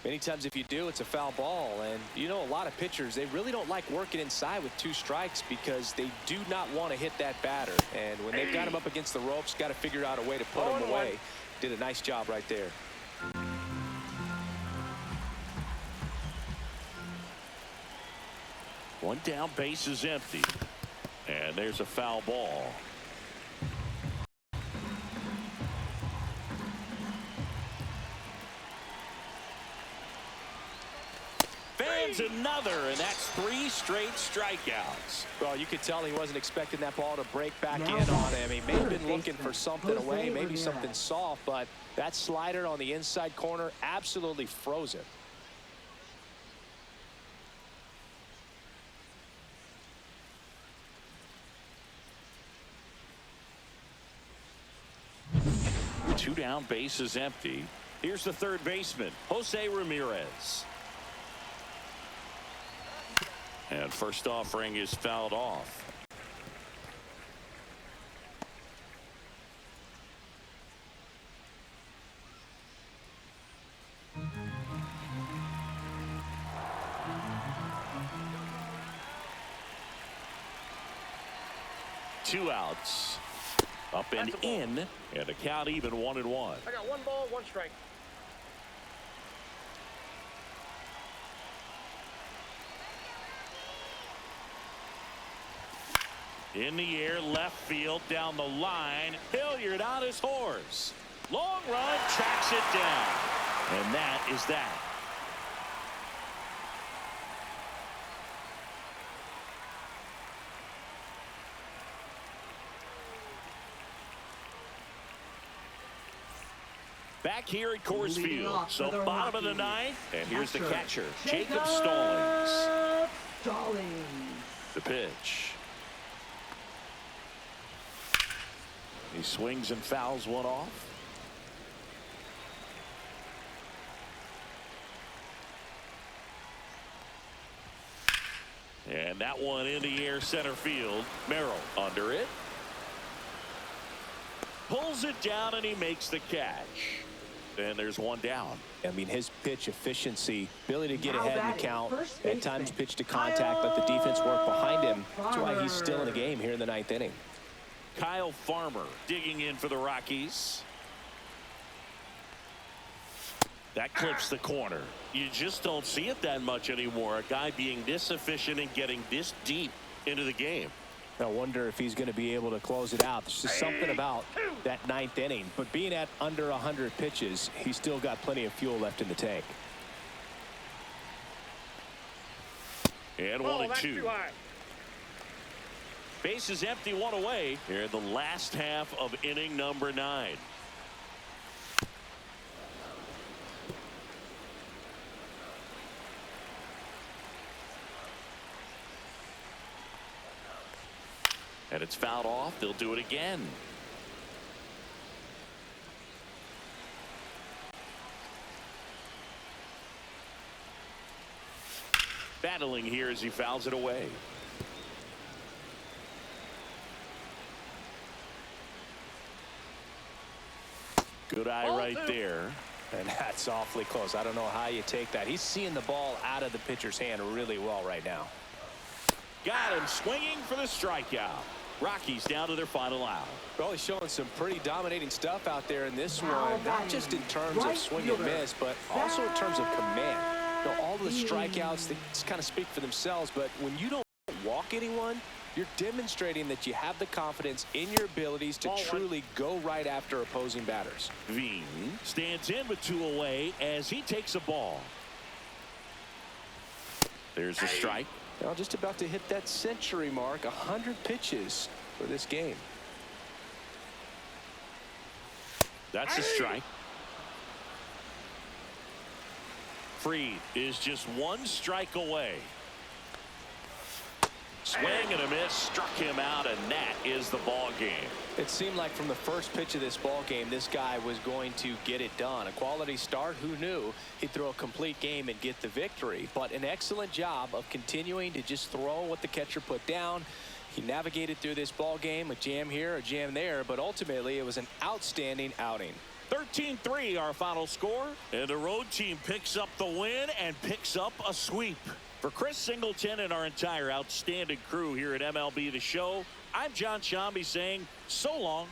S2: Many times if you do, it's a foul ball. And you know, a lot of pitchers, they really don't like working inside with 2 strikes because they do not want to hit that batter. And when they've got him up against the ropes, got to figure out a way to put him away. Did a nice job right there.
S1: One down, base is empty. And there's a foul ball. Fans another, and that's 3 straight strikeouts.
S2: Well, you could tell he wasn't expecting that ball to break back in on him. He may have been looking for something away, maybe something soft, but that slider on the inside corner absolutely froze him.
S1: Two down, base is empty. Here's the third baseman, Jose Ramirez. And first offering is fouled off. Two outs. Up and in, and a count even 1-1.
S4: I got 1 ball, 1 strike.
S1: In the air, left field, down the line. Hilliard on his horse. Long run, tracks it down. And that is that. Back here at Coors Field. So bottom of the 9th. And here's the catcher, Jacob Stallings. The pitch. He swings and fouls one off. And that one in the air, center field. Merrill under it. Pulls it down and he makes the catch. And there's one down.
S2: I mean, his pitch efficiency, ability to get ahead in the count, at times pitch to contact, let the defense work behind him. That's why he's still in the game here in the 9th inning.
S1: Kyle Farmer digging in for the Rockies. That clips the corner. You just don't see it that much anymore. A guy being this efficient and getting this deep into the game.
S2: I wonder if he's going to be able to close it out. There's just something about that 9th inning. But being at under 100 pitches, he's still got plenty of fuel left in the tank.
S1: And 1-2. Base is empty, 1 away here in the last half of inning number 9. And it's fouled off. They'll do it again. Battling here as he fouls it away. Good eye right there.
S2: And that's awfully close. I don't know how you take that. He's seeing the ball out of the pitcher's hand really well right now.
S1: Got him swinging for the strikeout. Rockies down to their final out.
S2: Well, he's showing some pretty dominating stuff out there in this one, not just in terms of swing and miss, but also in terms of command. You know, all the strikeouts, they just kind of speak for themselves, but when you don't walk anyone, you're demonstrating that you have the confidence in your abilities to truly go right after opposing batters.
S1: Veen stands in with 2 away as he takes a ball. There's a strike.
S2: Now just about to hit that century mark, 100 pitches for this game.
S1: That's a strike. Fried is just 1 strike away. Swing and a miss, struck him out, and that is the ball game.
S2: It seemed like from the first pitch of this ball game, this guy was going to get it done. A quality start. Who knew he'd throw a complete game and get the victory? But an excellent job of continuing to just throw what the catcher put down. He navigated through this ball game, a jam here, a jam there, but ultimately it was an outstanding outing.
S1: 13-3 our final score. And the road team picks up the win and picks up a sweep. For Chris Singleton and our entire outstanding crew here at MLB The Show, I'm John Shambi saying so long